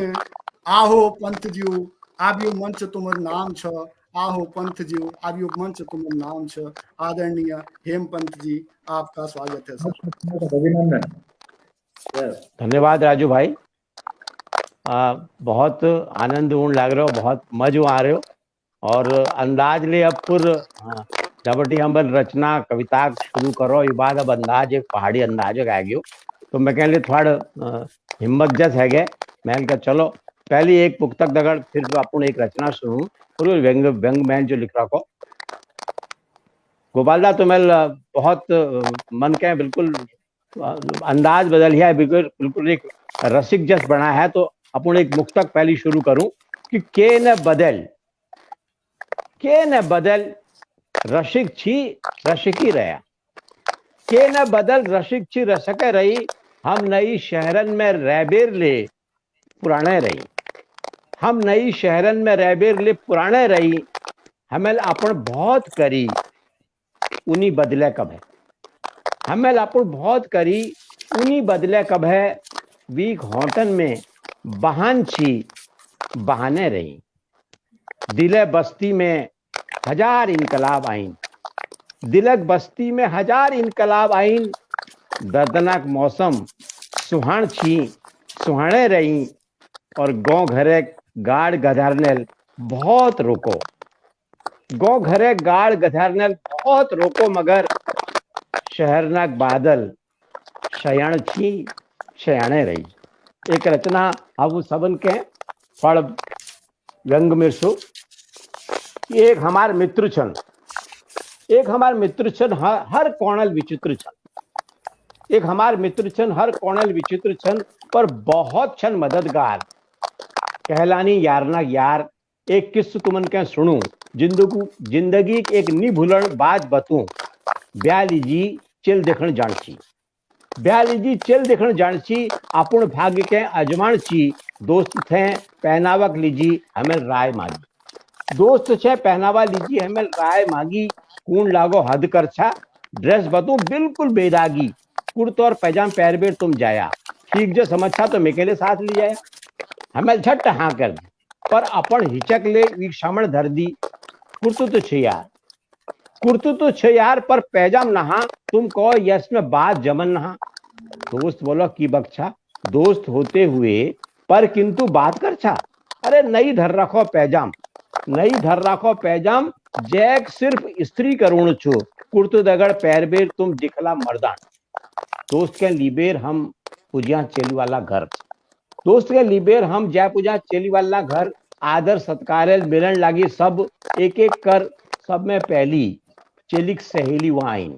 आहो पंथ जीव आबियो मंच तुमर नाम छो आहो पंथ जीव आबियो मंच तुमर नाम छो। आदरणीय हेम पंथ जी आपका स्वागत है सर। अभिनंदन। धन्यवाद राजू भाई। बहुत आनंद ऊण लग रहे हो, बहुत मजो आ रहे हो और अंदाज ले अब पुर जबटी हम रचना कविता शुरू करो ये बाद अब अंदाज एक पहाड़ी अंदाज आ गयो तो मैं कह थोड़ा हिम्मत जस है गए मैं कहा चलो पहली एक पुस्तक दगड़ फिर अपन एक रचना सुनूं और व्यंग व्यंग मैन जो लिख रहा को गोपाल दा तो मैं बहुत मन के बिल्कुल अंदाज बदल है बिल्कुल एक रसिक जस बना है तो अपन एक मुक्तक पहली शुरू करूं कि के न बदल रसिक छी रसिकी रहा के न बदल रसिक छी रसके रही हम नई शहरन में रैबेर ले पुराने रही हम नई शहरन में रैबेर ले पुराने रही हमें अपन बहुत करी उन्हीं बदले कब है हमें अपन बहुत करी उन्हीं बदले कब है वीक होटन में बहान छी बहाने रही दिले बस्ती में हजार इनकलाब आइन दिलक बस्ती में हजार इनकलाब आइन दर्दनाक मौसम सुहान छी सुहाने रही और गांव घरे गाड़ गधरने बहुत रुको गो घरे गाड़ गधरनल बहुत रोको मगर शहरनाक बादल शयण छी शयणे रही। एक रचना अब सबन के फल व्यंग में सो एक हमार मित्र छन, एक हमार मित्र छन हर कोणल विचित्र छन, एक हमार मित्र छन हर कोणल विचित्र छन पर बहुत छन मददगार। कहलानी यार ना यार एक किस्सा तुमन के सुनू, जिंदगी एक नी भूलन बात बतू। ब्याली जी चिल देखण जानची, ब्याली जी चिल देखण जानची अपन भाग्य के अजमाण छी। दोस्त थे पहनावक लीजी हमें राय मांगी, दोस्त छे पहनावा लीजी हमें राय मांगी। कून लागो हद कर छा, ड्रेस बतू बिल्कुल बेदागी। कुर्तो और पैजाम पैर बेर तुम जाया, ठीक जो समझा तो मेकेले साथ ले जाया। हमें झट हाँ कर दी पर अपन हिचक ले वीक्षामण धर दी। कुर्तु तो छे यार, कुर्तु तो छे यार पर पैजाम नहा, तुम कहो यश में बात जमन नहा। दोस्त बोलो की बख्शा, दोस्त होते हुए पर किंतु बात कर छा। अरे नहीं धर रखो पैजाम, नहीं धर रखो पैजाम, जैक सिर्फ स्त्री करुण छो। कुर्तु दगड़ पैर बेर तुम दिखला मर्दान। दोस्त के लीबेर हम पूजा चेली वाला घर, दोस्त के लीबेर हम जय पूजा चेली वाला घर। आदर सत्कार मिलन लागी सब एक एक कर, सब में पहली चेलिक सहेली वहां आई।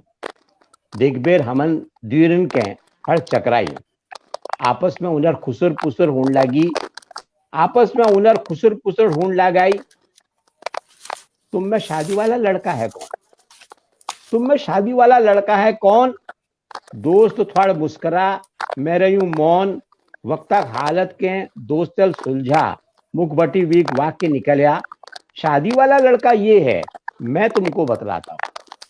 देखबेर हमन द्वीरन के हर चकराई, आपस में उनर खुसर पुसर होने लगी, आपस में उनर खुसर पुसर होने लगाई। तुम में शादी वाला लड़का है कौन, तुम में शादी वाला लड़का है कौन। दोस्त थोड़ा मुस्करा मैं रही हूं मौन, वक्ता हालत के दोस्तल सुलझा। मुखबटी वीक वाक्य निकलिया, शादी वाला लड़का ये है मैं तुमको बतलाता हूँ,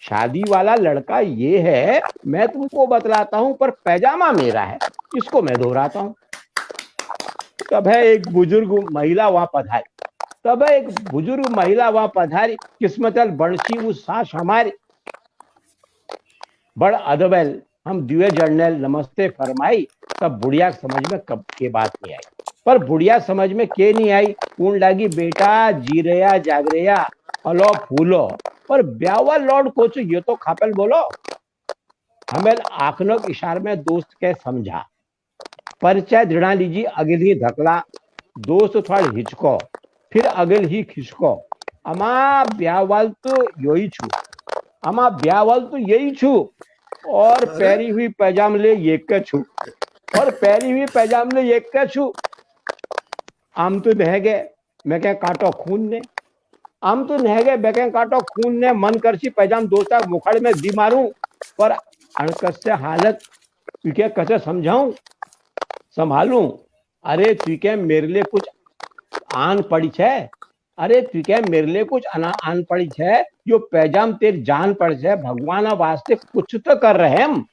शादी वाला लड़का ये है मैं तुमको बतलाता हूँ, पर पैजामा मेरा है इसको मैं दोहराता हूँ। तब है एक बुजुर्ग महिला वहां पधारी, तब है एक बुजुर्ग महिला वहां पधारी। किस्मतल बणसी वो सास हमारी, बड़ अदबल हम दुए जर्नल नमस्ते फरमाई। तब बुढ़िया समझ में कब के बात नहीं आई, पर बुढ़िया समझ में के नहीं आई। कून लागी बेटा जीरया जागरया फलो फूलो, पर ब्यावा लौट कोचो ये तो खापल बोलो। हमें आंखनों के इशारे में दोस्त के समझा, परिचय दृढ़ा लीजिए अगिल ही धकला। दोस्त थोड़ा हिचको फिर अगिल ही खिसको, अमा ब्यावाल तो यही छू, अमा ब्यावाल तो यही छू। और पैरी हुई पैजाम ले ये के छू, और पैरी हुई पैजाम ले ये के छू। आम तो बह गए मैं क्या काटो खून ने, आम तो नह गए मैं काटो खून ने। मन करची पैजाम दोस्ता मुखड़ में दी मारूं, पर अणकस से हालत तुके कैसे समझाऊं संभालूं। अरे तुके मेरे लिए कुछ आन पड़ी है, अरे तुके मेरे लिए कुछ आन पड़ी है। यो पैजाम तेरी जान पड़ी है, भगवाना वास्ते कुछ तो कर रहे हम,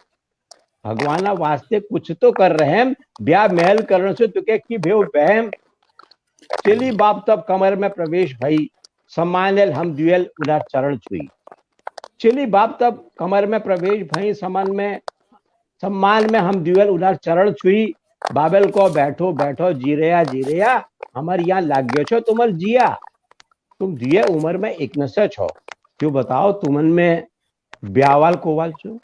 भगवाना वास्ते कुछ तो कर रहे हम। ब्याह महल करने से तुके की भेव बहम। चली बाप तब कमर में प्रवेश भई, सम्मानल हम दुएल उधर चरण छुई। चली बाप तब कमर में प्रवेश भई, सम्मान में हम दुएल उधर चरण छुई। बाबेल को बैठो बैठो जीरया जीरया, हमार यहाँ लाग गयो छो तुमर जिया। तुम दिए उम्र में एक नशा छो, क्यों बताओ तुमन में ब्यावाल कोवाल छो।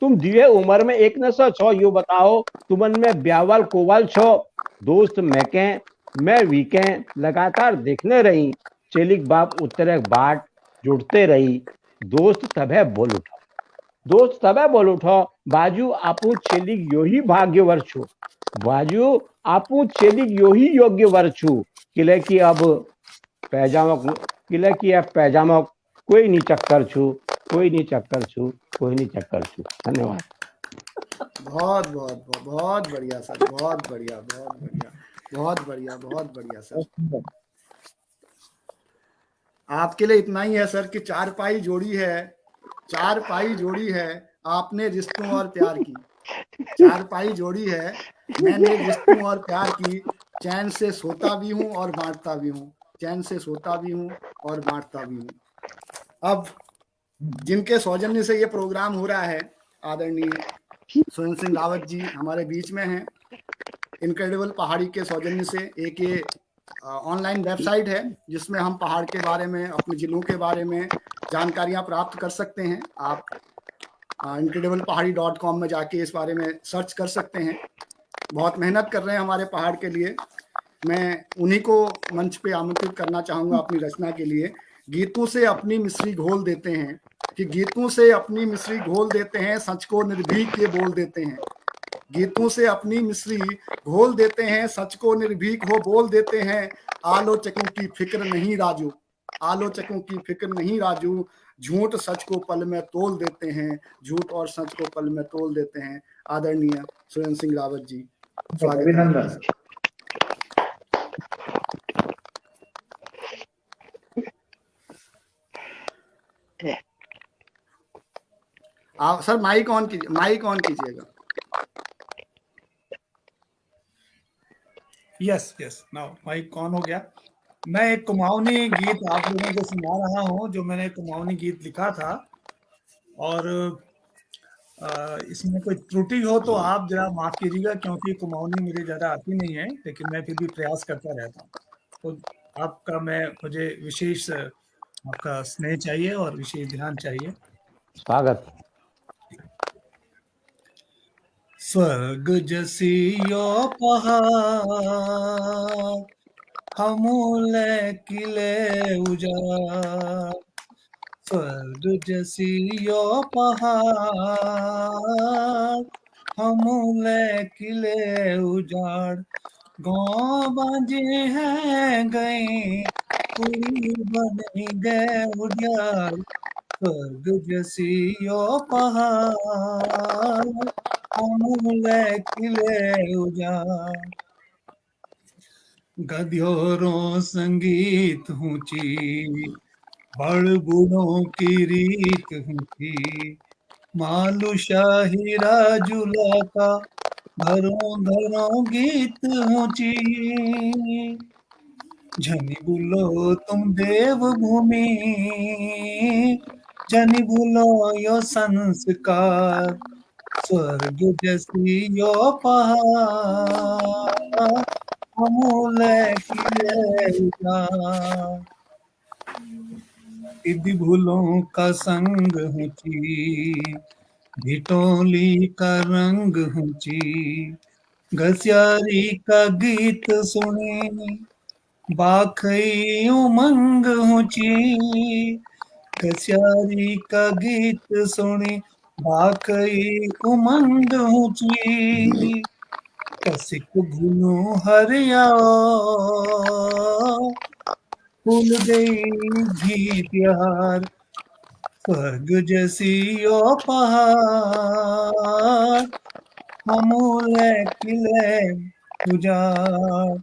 तुम दिए उम्र में एक नशा छो, यो बताओ तुमन में ब्यावाल कोवाल छो। दोस्त मैं वीके लगातार देखने रही, चेलिक बाप उत्तरे बाट जुड़ते रही। दोस्त तबे बोल उठो, दोस्त तबे बोल उठो, बाजू आपू चेलिक यो ही भाग्यवर छु, बाजू आपू चेलिक यो ही योग्यवर छु। किले की अब पैजामा कोई नहीं चक्कर छु, कोई नहीं चक्कर छु, कोई नहीं चक्कर छु। धन्यवाद। बहुत बहुत बहुत बढ़िया सर, बहुत बढ़िया, बहुत बढ़िया, बहुत बढ़िया, बहुत बढ़िया सर। आपके लिए इतना ही है सर कि चारपाई जोड़ी है, चारपाई जोड़ी है आपने रिश्तों और प्यार की, चारपाई जोड़ी है मैंने रिश्तों और प्यार की। चैन से सोता भी हूँ और बांटता भी हूँ, चैन से सोता भी हूँ और बांटता भी हूँ। अब जिनके सौजन्य से ये प्रोग्राम हो रहा है, आदरणीय सुरेंद्र सिंह रावत जी हमारे बीच में हैं। इनक्रेडिबल पहाड़ी के सौजन्य से एक ये ऑनलाइन वेबसाइट है जिसमें हम पहाड़ के बारे में, अपने जिलों के बारे में जानकारियां प्राप्त कर सकते हैं। आप incrediblepahari.com में जाके इस बारे में सर्च कर सकते हैं। बहुत मेहनत कर रहे हैं हमारे पहाड़ के लिए। मैं उन्हीं को मंच पे आमंत्रित करना चाहूंगा अपनी रचना के लिए। गीतों से अपनी मिश्री घोल देते हैं, कि गीतों से अपनी मिश्री घोल देते हैं, सच को निर्भीक ये बोल देते हैं। गीतों से अपनी मिश्री घोल देते हैं, सच को निर्भीक हो बोल देते हैं। आलोचकों की फिक्र नहीं राजू, आलोचकों की फिक्र नहीं राजू, झूठ सच को पल में तोल देते हैं, झूठ और सच को पल में तोल देते हैं। आदरणीय सुरेंद्र सिंह रावत जी, स्वागत है। अभिनंदन। आप सर माइक ऑन कीजिएगा। यस नाउ माइक ऑन हो गया। मैं एक कुमाऊनी गीत आप लोगों को सुना रहा हूँ, जो मैंने कुमाऊनी गीत लिखा था, और इसमें कोई त्रुटि हो तो आप जरा माफ कीजिएगा, क्योंकि कुमाऊनी मुझे ज़्यादा आती नहीं है, लेकिन मैं फिर भी प्रयास करता रहता हूँ। तो आपका मुझे विशेष आपका स्नेह चाहिए और विशेष ध्यान चाहिए। स्वागत। स्वर्ग जसियो पहाड़ हमूले किले उजाड़, स्वर्ग जसियो पहाड़ हमूले किले उजाड़, गाँव बाजे हैं गए कुड़ी बन गए उजाड़, स्वर्ग जसियो पहाड़ हमूले किले उजाड़। गध्योरों संगीत ऊंची, बड़ बूढ़ों की रीत ऊंची, मालू शाही राजूला का घरों घरों गीत ऊंची। जनी भूलो तुम देवभूमि, जनी भूलो यो संस्कार, स्वर्ग जैसी यो पहाड़ हमूले किले उजाड़। इदी भूलों का संग ऊंची, भिटोली का रंग ऊंची, घसियारी का गीत सुनी, बाखई उमंग ऊंची, घसियारी का गीत सुनी, बाखई उमंग ऊंची। कसिक भूलू हरियाओ, फूल गई घी प्यार, स्वर्ग जैसी ओ पहाड़ हमूले किले उजाड़।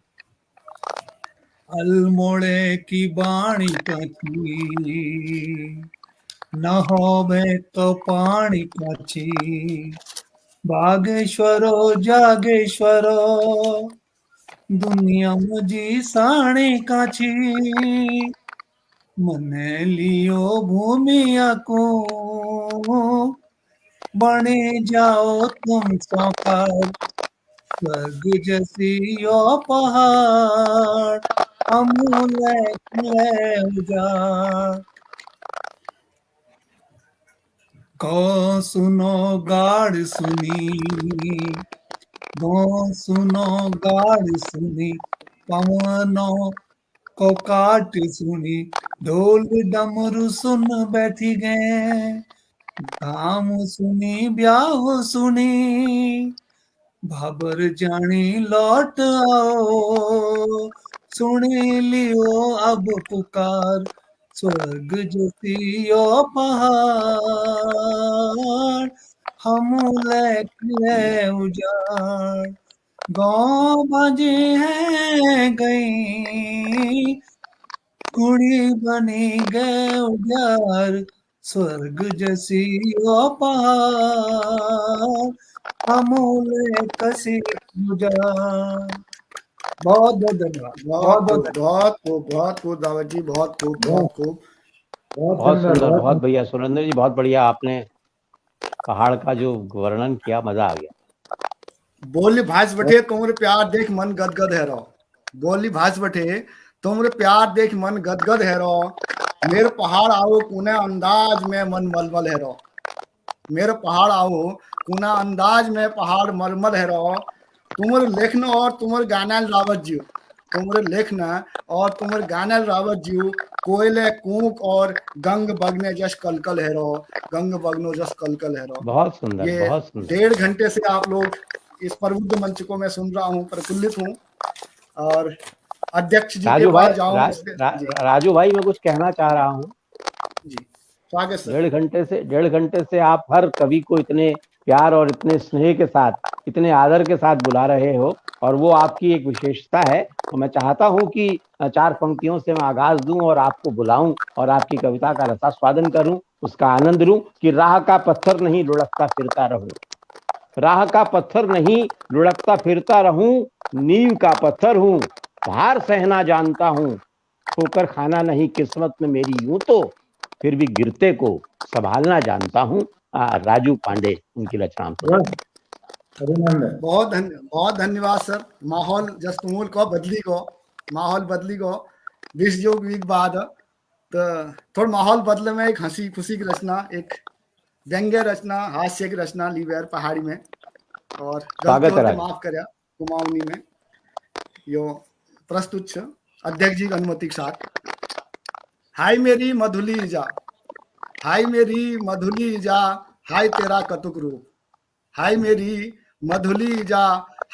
अल्मोड़े की बाणी कथी, न होवे तो पानी काची, बागेश्वरो जागेश्वरो दुनिया मुझी साणे काची, मने लियो भूमिया को बने जाओ तुम साकार, स्वर्ग जैसी ओ पहाड़ हमूले किले उजाड़। को सुनो गाड़ सुनी, गो सुनो गाड़ सुनी, पवनों को काट सुनी, ढोल डमरू सुन बैठी गए, धाम सुनी ब्याह सुनी, भाबर जानी लौट आओ, सुनी लियो अब पुकार, स्वर्ग जैसी ओ पहाड़ हमूले किले उजाड़। गाँव बाजे हैं गई कुड़ी बनी गए उजाड़, स्वर्ग जैसी ओ पहाड़ हमूले कसी उजाड़। बहुत बहुत धन्यवाद। बहुत खूब दावत जी, बहुत खूब। बहुत सुंदर, बहुत बढ़िया सुरेंद्र जी, बहुत बढ़िया। आपने पहाड़ का जो वर्णन किया, मजा आ गया। बोल भाष बटे तुमरे प्यार देख मन गदगद है रहो। बोली भाष बटे तुमरे प्यार देख मन गदगद है रो, मेरे पहाड़ आओ कुने अंदाज में मन मलमल है रो, मेरे पहाड़ आओ कुना अंदाज में पहाड़ मलमल है रो, तुमर लेखन और तुमर गाना रावत जी, तुमरे लेखना और तुमर गाना रावत जी, कोयले कूक और गंग बगने जस कलकल है रो, गंग बगनो जस कलकल है रो। बहुत सुंदर, ये बहुत सुंदर। 1.5 घंटे से आप लोग इस प्रबुद्ध मंच को मैं सुन रहा हूँ, प्रफुल्लित हूँ। और अध्यक्ष जी के राजू भाई, पास जाऊं। राजू भाई, मैं कुछ कहना चाह रहा हूँ जी स्वागत सर। 1.5 घंटे से आप हर कवि को इतने प्यार और इतने स्नेह के साथ, इतने आदर के साथ बुला रहे हो, और वो आपकी एक विशेषता है। तो मैं चाहता हूं कि 4 पंक्तियों से मैं आगाज दूं और आपको बुलाऊं और आपकी कविता का रसास्वादन करूं, उसका आनंद लूं कि राह का पत्थर नहीं लुढ़कता फिरता रहूं, राह का पत्थर नहीं लुढ़कता फिरता रहूं, नींव का पत्थर हूं, भार सहना जानता हूं, ठोकर खाना नहीं किस्मत में मेरी, यूं तो फिर भी गिरते को संभालना जानता हूं। राजू पांडे, उनकी रचना। बहुत धन्यवाद सर। माहौल जस तुमुल को बदली को, माहौल बदली को 20 जो वीक बाद तो थोड़ा माहौल बदले में एक हंसी खुशी की रचना, एक व्यंग्य रचना, हास्य की रचना लीवेर पहाड़ी में, और गलती माफ कर्या कुमाऊनी में यो प्रस्तुत छ अध्यक्ष जी की अनुमति के साथ। हाय मेरी मधुली जा, हाय मेरी मधुली जा, हाय तेरा कतुक रूप, हाय मेरी मधुली जा,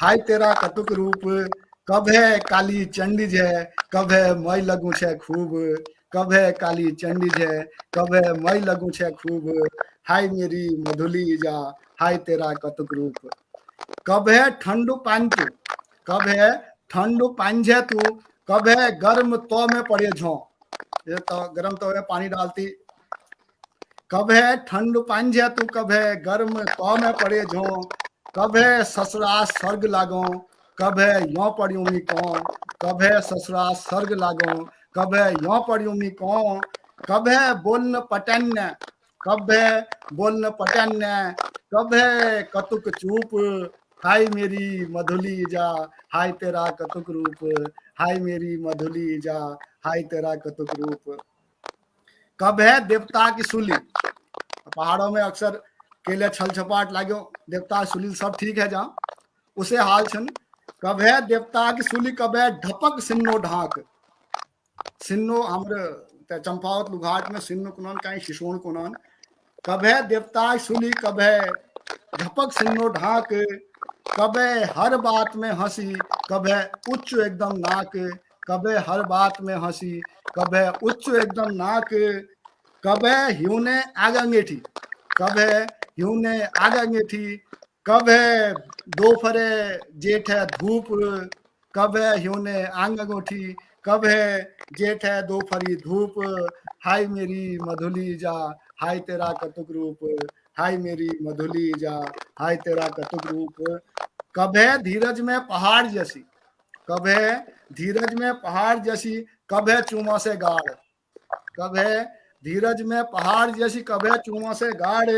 हाय तेरा कतुक रूप, कब है काली चंडी है, कब है मई लगू छे खूब, कब है काली चंडी है, कब है मई लगू छे खूब, हाय मेरी मधुली जा, हाय तेरा कतुक रूप, कब है ठंडू पांचू, कब है ठंडू पांझे तू, कब है गर्म तो में पड़े झों, ये तो गर्म तो में पानी डालती, कब है ठंड पांझे तू, कब है गर्म तो में पड़े झों, कब है ससुरा स्वर्ग लागो, कब है यो पड़ियों मी कौन, कब है ससुरा स्वर्ग लागो, कब है यो पड़ियों मी कौन, कब है बोलन पटन्य, कब है बोलन पटन्य, कब है कतुक चूप, हाय मेरी मधुली जा, हाय तेरा कतुक रूप, हाय मेरी मधुली जा, हाय तेरा कतुक रूप, कब है देवता की सुली, पहाड़ों में अक्सर केले छल छपाट लाग्यो, देवता सुली सब ठीक है जहाँ उसे हाल छन, कब है देवता की सुली, कब है ढपक सिन्नो ढाक, सिन्नो हमरे चंपावत लुघाट में सिन्नो कुनन कहीं शिशोण कुनन, कब है देवता की सुली, कब है ढपक सिन्नो ढाक, कब है हर बात में हंसी, कब है उच्च एकदम नाक, कब है हर बात में हंसी, कब है उच्च एकदम नाक, कब है ह्यूने आग अंगेठी, कब है ह्यूने आग अंगेठी, कब है दोपहरे जेठ है धूप, कब है ह्यूने आंग अंगूठी, कब है जेठ है दोपहरी धूप, हाय मेरी मधुली जा, हाय तेरा कतुक रूप, हाय मेरी मधुली जा, हाय तेरा कतुक रूप, कब है धीरज में पहाड़ जैसी, कब है धीरज में पहाड़ जैसी, कब है चूमा से गाढ़, कब है धीरज में पहाड़ जैसी, कब है चूमा से गाढ़,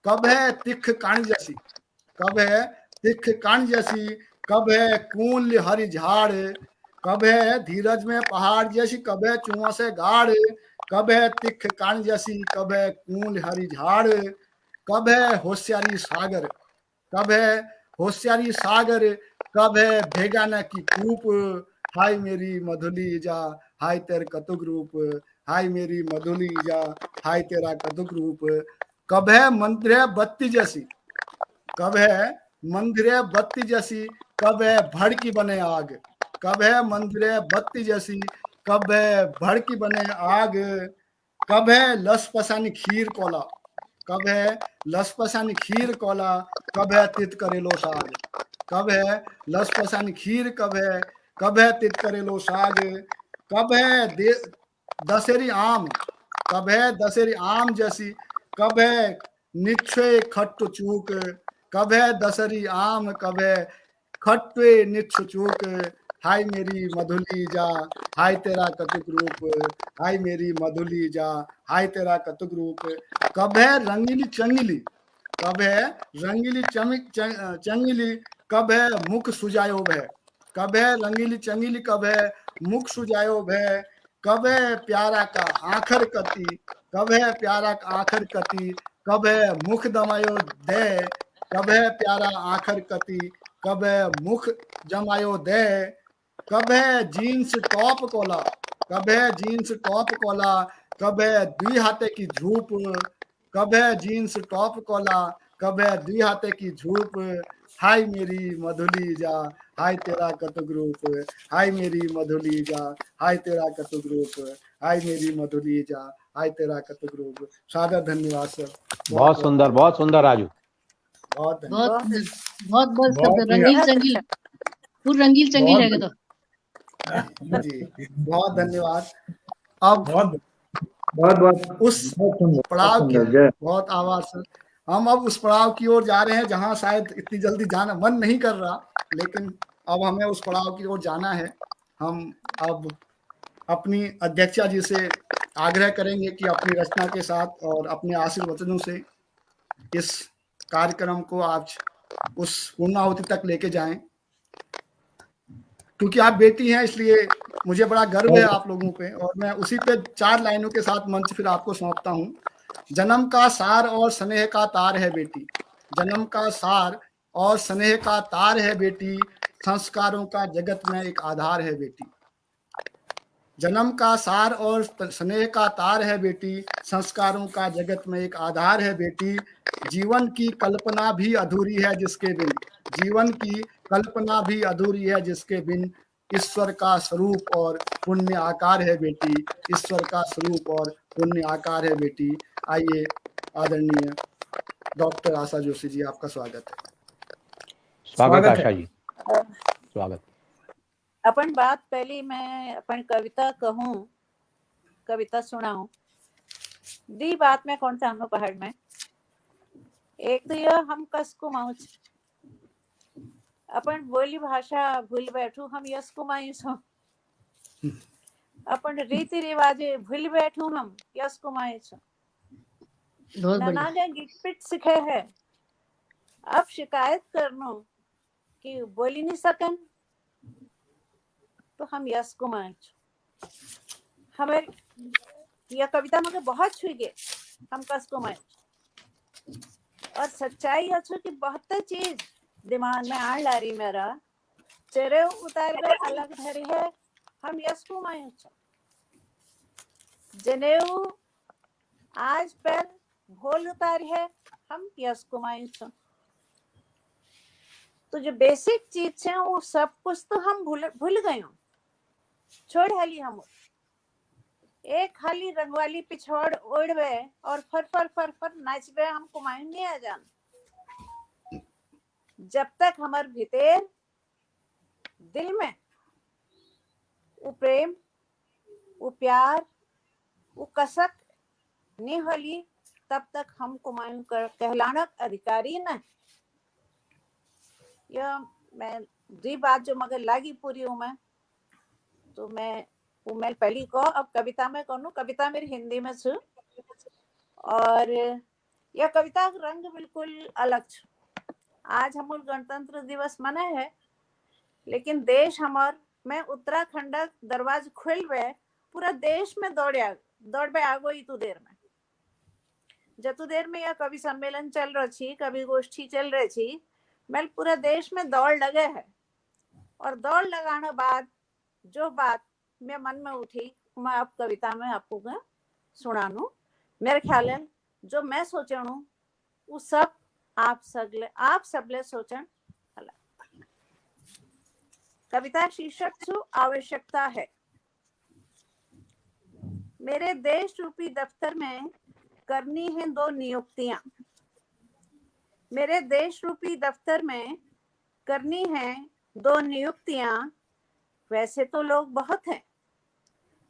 कब है तिख कान जैसी, कब है तिख कान जैसी, कब है कूल हरी झाड़, कब है धीरज में पहाड़ जैसी, कब है चूमा से गाढ़, कब है तिख कान जैसी, कब है कूल हरी झाड़, कब है होशियारी सागर, कब है होशियारी सागर, कब है भेगाना की कूप, हाय मेरी मधुली जा, हाय तेर कतुक रूप, हाय मेरी मधुली जा, हाय तेरा कतुक रूप, कब है मंदिर बत्ती जैसी, कब है मंदिर बत्ती जैसी, कब है भड़की बने आग, कब है मंदिर बत्ती जैसी, कब है भड़की बने आग, कब है लस पसानी खीर कोला, कब है लस पसानी खीर कोला, कब है तित करेलो साग, कब है लस पसानी खीर, कब है तित करेलो साग, कब है दशहरी आम, कब है दशहरी आम जैसी, कब है निच्छे खट्ट चूक, कब है दशहरी आम, कब है खट्टे निच्छ चूक, हाय मेरी मधुली जा, हाय तेरा कतुक रूप, हाय मेरी मधुली जा, हाय तेरा कतुक रूप, कब है रंगीली चंगीली, कब है रंगीली चंगीली, कब है मुख सुजायो है, कब है रंगीली चंगीली, कब है मुख सुजायो भय, कब है प्यारा का आखर कति, कब है प्यारा का आखर कति, कब है मुख दमायो दे, कब है प्यारा आखर कति, कब है मुख जमायो दे, कब है जीन्स टॉप कोला, कब है जीन्स टॉप कोला, कब है द्वि हाथे की झूप, कब है जीन्स टॉप कोला, कब है द्वि हाथे की झूप, हाय मेरी मधुली जा, हाय तेरा कतुक रूप, हाय मेरी मधुली जा, हाय तेरा कतुक रूप, हाय मेरी मधुली जा, हाय तेरा कतुक रूप। सादर धन्यवाद सर। बहुत सुंदर राजू। बहुत धन्यवाद। बहुत बहुत बहुत बहुत शब्द ही रंगील बेहद चंगील, अच्छा। पूरा रंगील चंगील बहुत है तो। जी बहुत धन्यवाद। अब बहुत बहुत बहुत उस बहुत सुंदर, पड़ाव बहुत के सुंदर। जय बहुत आभार सर। हम अब उस पड़ाव की ओर जा रहे हैं जहां शायद इतनी जल्दी जाना मन नहीं कर रहा, लेकिन अब हमें उस पड़ाव की ओर जाना है। हम अब अपनी अध्यक्षा जी से आग्रह करेंगे कि अपनी रचना के साथ और अपने आशीर्वचनों से इस कार्यक्रम को आज उस पूर्णाहुति तक लेके जाएं। क्योंकि आप बेटी हैं, इसलिए मुझे बड़ा गर्व है आप लोगों पे, और मैं उसी पे 4 लाइनों के साथ मंच फिर आपको सौंपता हूं। जन्म का सार और स्नेह का तार है बेटी, जन्म का सार और स्नेह का तार है बेटी, संस्कारों का जगत में एक आधार है बेटी। जन्म का सार और स्नेह का तार है बेटी, संस्कारों का जगत में एक आधार है बेटी। जीवन की कल्पना भी अधूरी है जिसके बिन, जीवन की कल्पना भी अधूरी है जिसके बिन, ईश्वर का स्वरूप और पुण्य आकार है बेटी, ईश्वर का स्वरूप और पुण्य आकार है बेटी। आइए आदरणीय डॉक्टर आशा जोशी जी, आपका स्वागत है। स्वागत है। आशा जी, स्वागत। अपन बात पहली मैं अपन कविता कहूँ, कविता सुनाऊं। दी बात में कौन सा हम पहाड़ में एक तो यह हम कस को माउच, अपन बोली भाषा भूल बैठू, हम यस को मायूस हो, अपन रीति रिवाजे भूल बैठू, हम यस को मायूस हो। बहुत बढ़िया। नाना गिटपिट सीखे है, अब शिकायत करनो कि बोली नहीं सकन, तो हम यस को मायूस। हमें यह कविता मुझे बहुत छुई गई, हम कस को मायूस। और सच्चाई अच्छो कि बहुत चीज दिमाग में आ ला रही मेरा, चेहरे उतार कर अलग धरी है, हम यस को मायूस। जनेऊ आज पर भोल उतारी है, हम यस को मायूस। तो जो बेसिक चीज है वो सब कुछ तो हम भूल गए, छोड़ हाली हम एक खाली रंगवाली पिछोड़ ओढ़वे और फर फर फर फर नाचवे, हम कुमायूं नहीं आ जान। जब तक हमारे भीतर दिल में वो प्रेम, वो प्यार, वो कसक नहीं होली, तब तक हम कुमायूं कहलाना अधिकारी न। यह मैं दी बात जो मगर लागी पूरी हूं मैं, तो मैं वो मैं पहली को अब कविता में कहूँ। कविता मेरी हिंदी में छू, और यह कविता का रंग बिल्कुल अलग छू। आज हम गणतंत्र दिवस मनाए है, लेकिन देश हमार में उत्तराखंड दरवाज खुल गए, पूरा देश में दौड़ आगो इतु देर में, जतु देर में यह कवि सम्मेलन चल रही थी, कवि गोष्ठी चल रही थी, मैं पूरा देश में दौड़ लगे है। और दौड़ लगाने बाद जो बात मेरे मन में उठी, मैं अब कविता में आपको सुनानू। मेरे ख्याल है जो मैं सोचणू वो सब आप सबले सोचन। कविता शीर्षक छू आवश्यकता है। मेरे देश रूपी दफ्तर में करनी है 2 नियुक्तियां, मेरे देश रूपी दफ्तर में करनी है 2 नियुक्तियां। वैसे तो लोग बहुत हैं,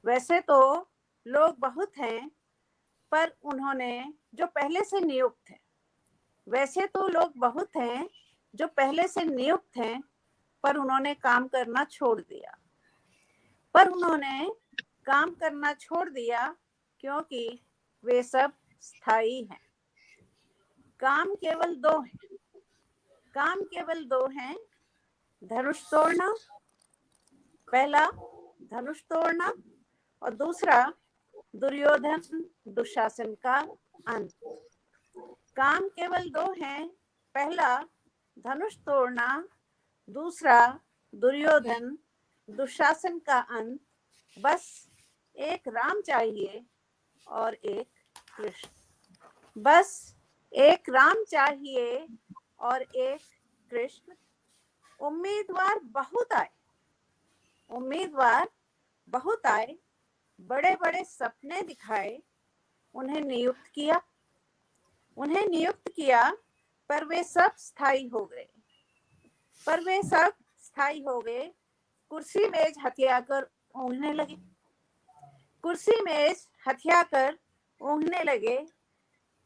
वैसे तो लोग बहुत हैं, पर उन्होंने जो पहले से नियुक्त हैं, वैसे तो लोग बहुत हैं जो पहले से नियुक्त हैं, पर उन्होंने काम करना छोड़ दिया, पर उन्होंने काम करना छोड़ दिया क्योंकि वे सब स्थायी हैं। काम केवल 2 हैं, काम केवल 2 हैं, धनुष तोड़ना पहला धनुष तोड़ना और दूसरा दुर्योधन दुशासन का अंत। काम केवल दो हैं, पहला धनुष तोड़ना, दूसरा दुर्योधन दुशासन का अंत। बस एक राम चाहिए और एक कृष्ण। बस एक राम चाहिए और एक कृष्ण। उम्मीदवार बहुत आए, बड़े बड़े सपने दिखाए, उन्हें नियुक्त किया, पर वे सब स्थायी हो गए। कुर्सी मेज हथियाकर ऊँघने लगे।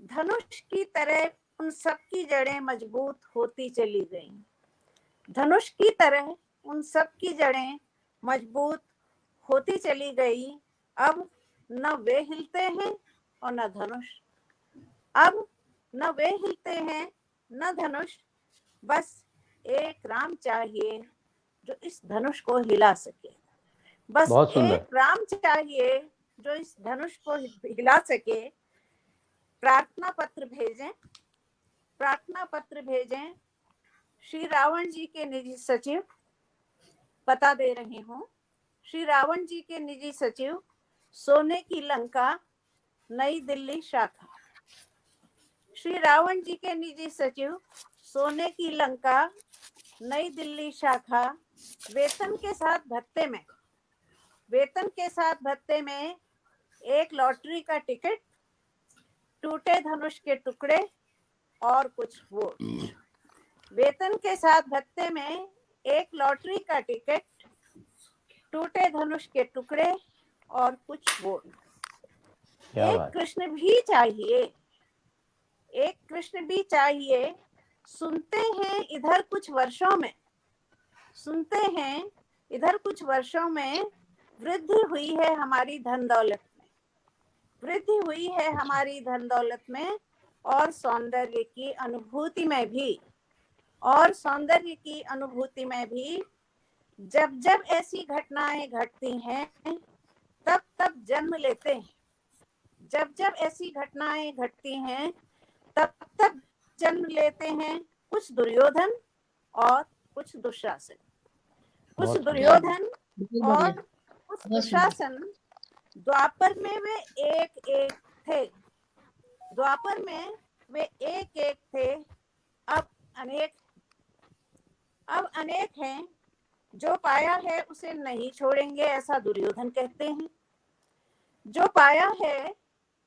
धनुष की तरह उन सब की जड़ें मजबूत होती चली गई। अब न वे हिलते हैं और न धनुष। बस एक राम चाहिए जो इस धनुष को हिला सके। बहुत सुंदर। एक राम चाहिए जो इस धनुष को हिला सके। प्रार्थना पत्र भेजें। श्री रावण जी के निजी सचिव, पता दे रही हूँ। श्री रावण जी के निजी सचिव, सोने की लंका, नई दिल्ली शाखा। श्री रावण जी के निजी सचिव, सोने की लंका, नई दिल्ली शाखा। वेतन के साथ भत्ते में एक लॉटरी का टिकट, टूटे धनुष के टुकड़े और कुछ वोट। वेतन के साथ भत्ते में एक लॉटरी का टिकट, टूटे धनुष के टुकड़े और कुछ वोट। एक कृष्ण भी चाहिए। सुनते हैं इधर कुछ वर्षों में वृद्धि हुई है हमारी धन दौलत में और सौंदर्य की अनुभूति में भी। जब जब ऐसी घटनाएं घटती हैं तब जन्म लेते हैं कुछ दुर्योधन और कुछ दुशासन। कुछ दुर्योधन और कुछ दुशासन। द्वापर में वे एक थे। अब अनेक हैं। जो पाया है उसे नहीं छोड़ेंगे, ऐसा दुर्योधन कहते हैं। जो पाया है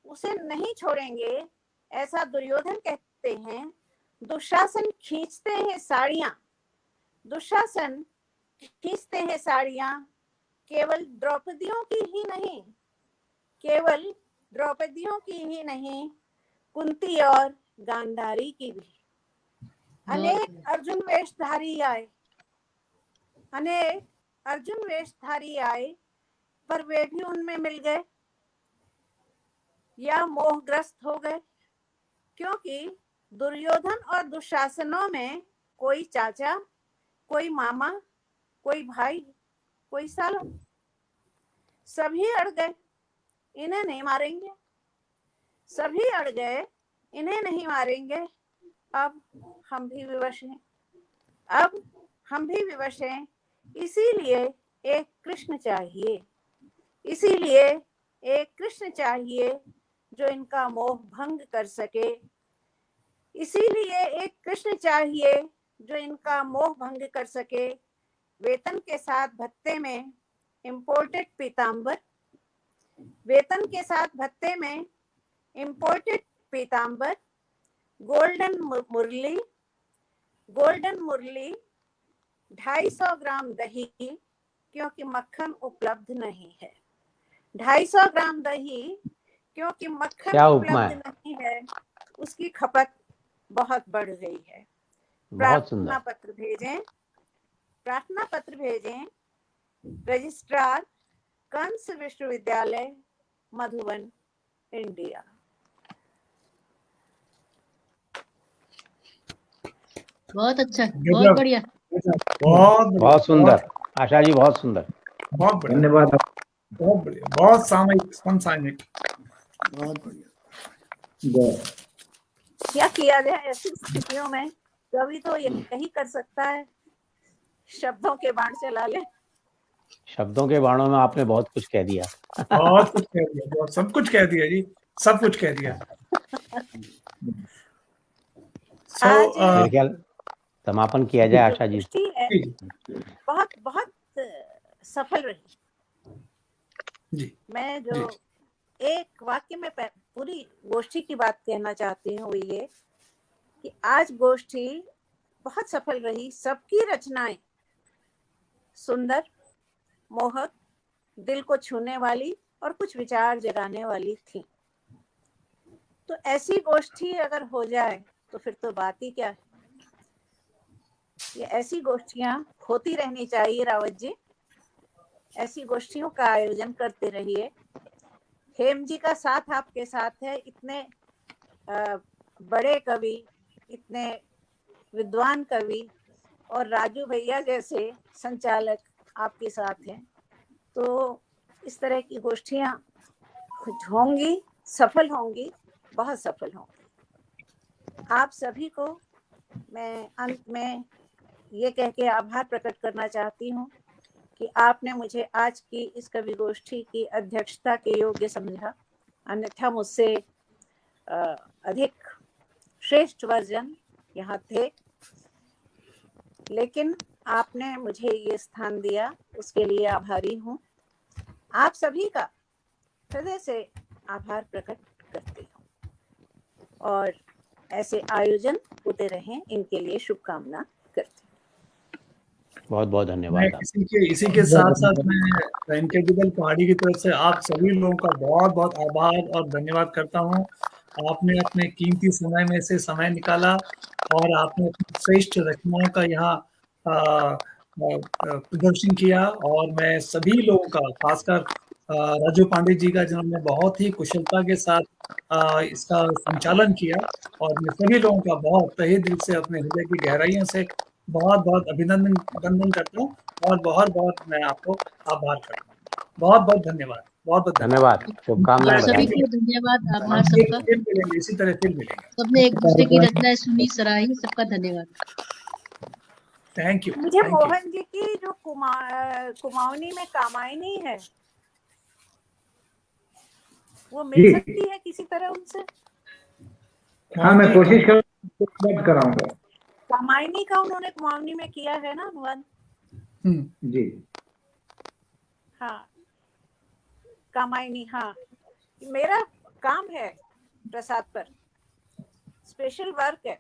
उसे नहीं छोड़ेंगे, ऐसा दुर्योधन कहते हैं। दुशासन खींचते हैं साड़ियां, केवल द्रौपदियों की ही नहीं, कुंती और गांधारी की भी। अनेक अर्जुन वेशधारी आए, पर वे भी उनमें मिल गए या मोहग्रस्त हो गए, क्योंकि दुर्योधन और दुशासनों में कोई चाचा, कोई मामा, कोई भाई, कोई साला। सभी अड़ गए, इन्हें नहीं मारेंगे। अब हम भी विवश हैं। इसीलिए एक कृष्ण चाहिए जो इनका मोह भंग कर सके। वेतन के साथ भत्ते में इम्पोर्टेड पीतांबर, गोल्डन मुरली, 250 ग्राम दही, क्योंकि मक्खन उपलब्ध नहीं है। 250 ग्राम दही, क्योंकि मक्खन उपलब्ध नहीं है, उसकी खपत बहुत बढ़ गई है। प्रार्थना पत्र भेजें। रजिस्ट्रार, कंस विश्वविद्यालय, मधुबन, इंडिया। बहुत अच्छा, बहुत बढ़िया, बहुत सुंदर। आशा जी बहुत सुंदर। बहुत बढ़िया, धन्यवाद। बहुत बढ़िया, बहुत सामयिक, समसामयिक। बहुत बढ़िया। जय। क्या किया जाए ऐसी स्थितियों में? कवि तो यही कर सकता है, शब्दों के बाण चला ले। शब्दों के बाणों में आपने बहुत कुछ कह दिया। बहुत कुछ कह दिया, बहुत सब कुछ कह दिया जी, सब कुछ कह दिया। आज मेरे ख्याल समापन किया जाए आशा जी। गोष्ठी है बहुत बहुत सफल रही जी। मैं जो एक वाक्य में पूरी गोष्ठी की बात कहना चाहती हूँ वो ये कि आज गोष्ठी बहुत सफल रही। सबकी रचनाएं सुंदर, मोहक, दिल को छूने वाली और कुछ विचार जगाने वाली थी। तो ऐसी गोष्ठी अगर हो जाए तो फिर तो बात ही क्या है। ये ऐसी गोष्ठियां होती रहनी चाहिए रावत जी, ऐसी गोष्ठियों का आयोजन करते रहिए। हेम जी का साथ आपके साथ है, इतने बड़े कवि, इतने विद्वान कवि और राजू भैया जैसे संचालक आपके साथ हैं। तो इस तरह की गोष्ठियां होंगी, सफल होंगी, बहुत सफल होंगी। आप सभी को मैं अंत में ये कह के आभार प्रकट करना चाहती हूँ कि आपने मुझे आज की इस कवि गोष्ठी की अध्यक्षता के योग्य समझा। अन्यथा मुझसे अधिक श्रेष्ठ वर्जन यहाँ थे, लेकिन आपने मुझे ये स्थान दिया, उसके लिए आभारी हूँ। आप सभी का हृदय से आभार प्रकट करती हूँ और ऐसे आयोजन होते रहें, इनके लिए शुभकामना करती हूँ। बहुत बहुत धन्यवाद। इसी के साथ साथ मैं इनक्रेडिबल पहाड़ी की तरफ से आप सभी लोगों का बहुत बहुत आभार और धन्यवाद करता हूँ। आपने अपने कीमती समय में से समय निकाला और आपने अपनी श्रेष्ठ रचनाओं का यहाँ प्रदर्शन किया और मैं सभी लोगों का, खासकर राजू पांडे जी का जिन्होंने बहुत ही कुशलता के साथ इसका संचालन किया, और मैं सभी लोगों का बहुत तहे दिल से अपने हृदय की गहराइयों से बहुत बहुत अभिनंदन करता हूँ और बहुत बहुत मैं आपको आभार करता हूँ। बहुत बहुत धन्यवाद, बहुत बहुत धन्यवाद, शुभकामनाएं। सभी को धन्यवाद, आभार सबका। फिर मिलेंगे, इसी तरह फिर मिलेंगे। सबने एक दूसरे की रचनाएं सुनी, सराही, सबका धन्यवाद। Thank you. मुझे मोहन जी की जो कुमाऊनी में कामायनी है वो मिल सकती है किसी तरह उनसे? हाँ, मैं कोशिश कराऊंगा। कामायनी का उन्होंने कुमाऊनी में किया है ना अनुवाद? जी हाँ, कामायनी। हाँ, मेरा काम है प्रसाद पर, स्पेशल वर्क है,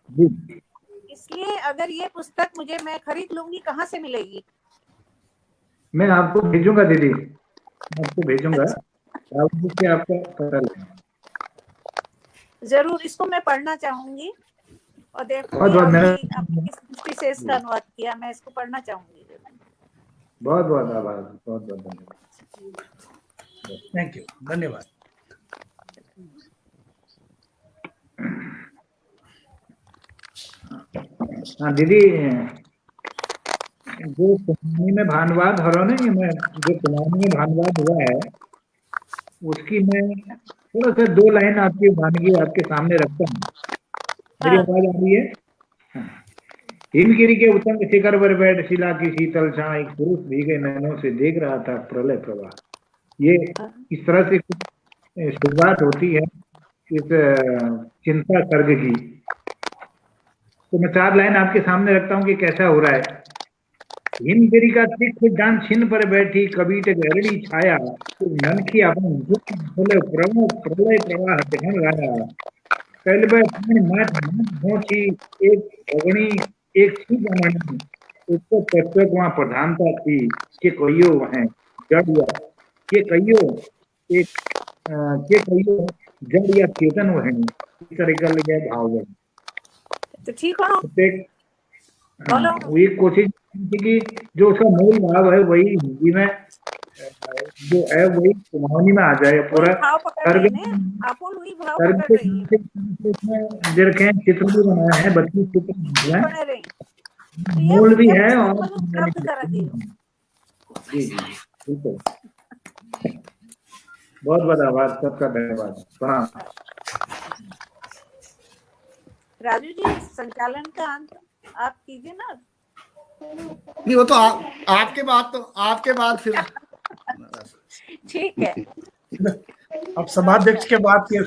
इसलिए अगर ये पुस्तक मैं खरीद लूंगी, कहाँ से मिलेगी? मैं आपको भेजूंगा दीदी, आपको भेजूंगा। आपका पता लेना जरूर, इसको मैं पढ़ना चाहूंगी और देखूंगी आपने किस दृष्टि से इसका अनुवाद किया। मैं इसको पढ़ना चाहूंगी। बहुत बहुत आभार, बहुत बहुत धन्यवाद। थैंक यू, धन्यवाद। हाँ दीदी, जो कुमाऊनी में भानुवाद हो रहा नहीं, मैं जो कुमाऊनी में भानुवाद हुआ है उसकी मैं थोड़ा सा 2 लाइन आपकी वानगी आपके सामने रखता हूँ। मेरी आवाज आ रही है? हिमगिरी के उत्तम शिखर पर बैठ शिला की शीतल छां एक पुरुष भीगे नैनों से देख रहा था प्रलय प्रवाह। ये इस तरह से शुरुआत होती है इस चिंता सर्ग की। तो मैं 4 लाइन आपके सामने रखता हूँ कि कैसा हो रहा है। हिमगिरी का तिख डान छिन पर बैठी कबीट गहरड़ी छाया, तो ननखी अपन प्रलय प्रवाह ध्यान रहा। कलबे माथ पहुंची एक अग्नि एक सुगमनी, उसको तत्व वहां प्रधानता थी कि कहियो वहां जड़ या के कहियो जड़ या चेतन वहां, इस तरह का लगे भाव है। तो ठीक हो, वो एक कोशिश कि जो उसका मूल भाव है वही हिंदी में जो है वही कुमाऊनी में आ जाए पूरा। चित्र भी बनाया है, 32 चित्र मूल भी है और जी जी बिल्कुल। बहुत बहुत आभार, सबका धन्यवाद, प्रणाम। राजू जी, संचालन का अंत आप कीजिए ना। नहीं, वो तो आपके बाद फिर ठीक है। अब सभाध्यक्ष के बाद फिर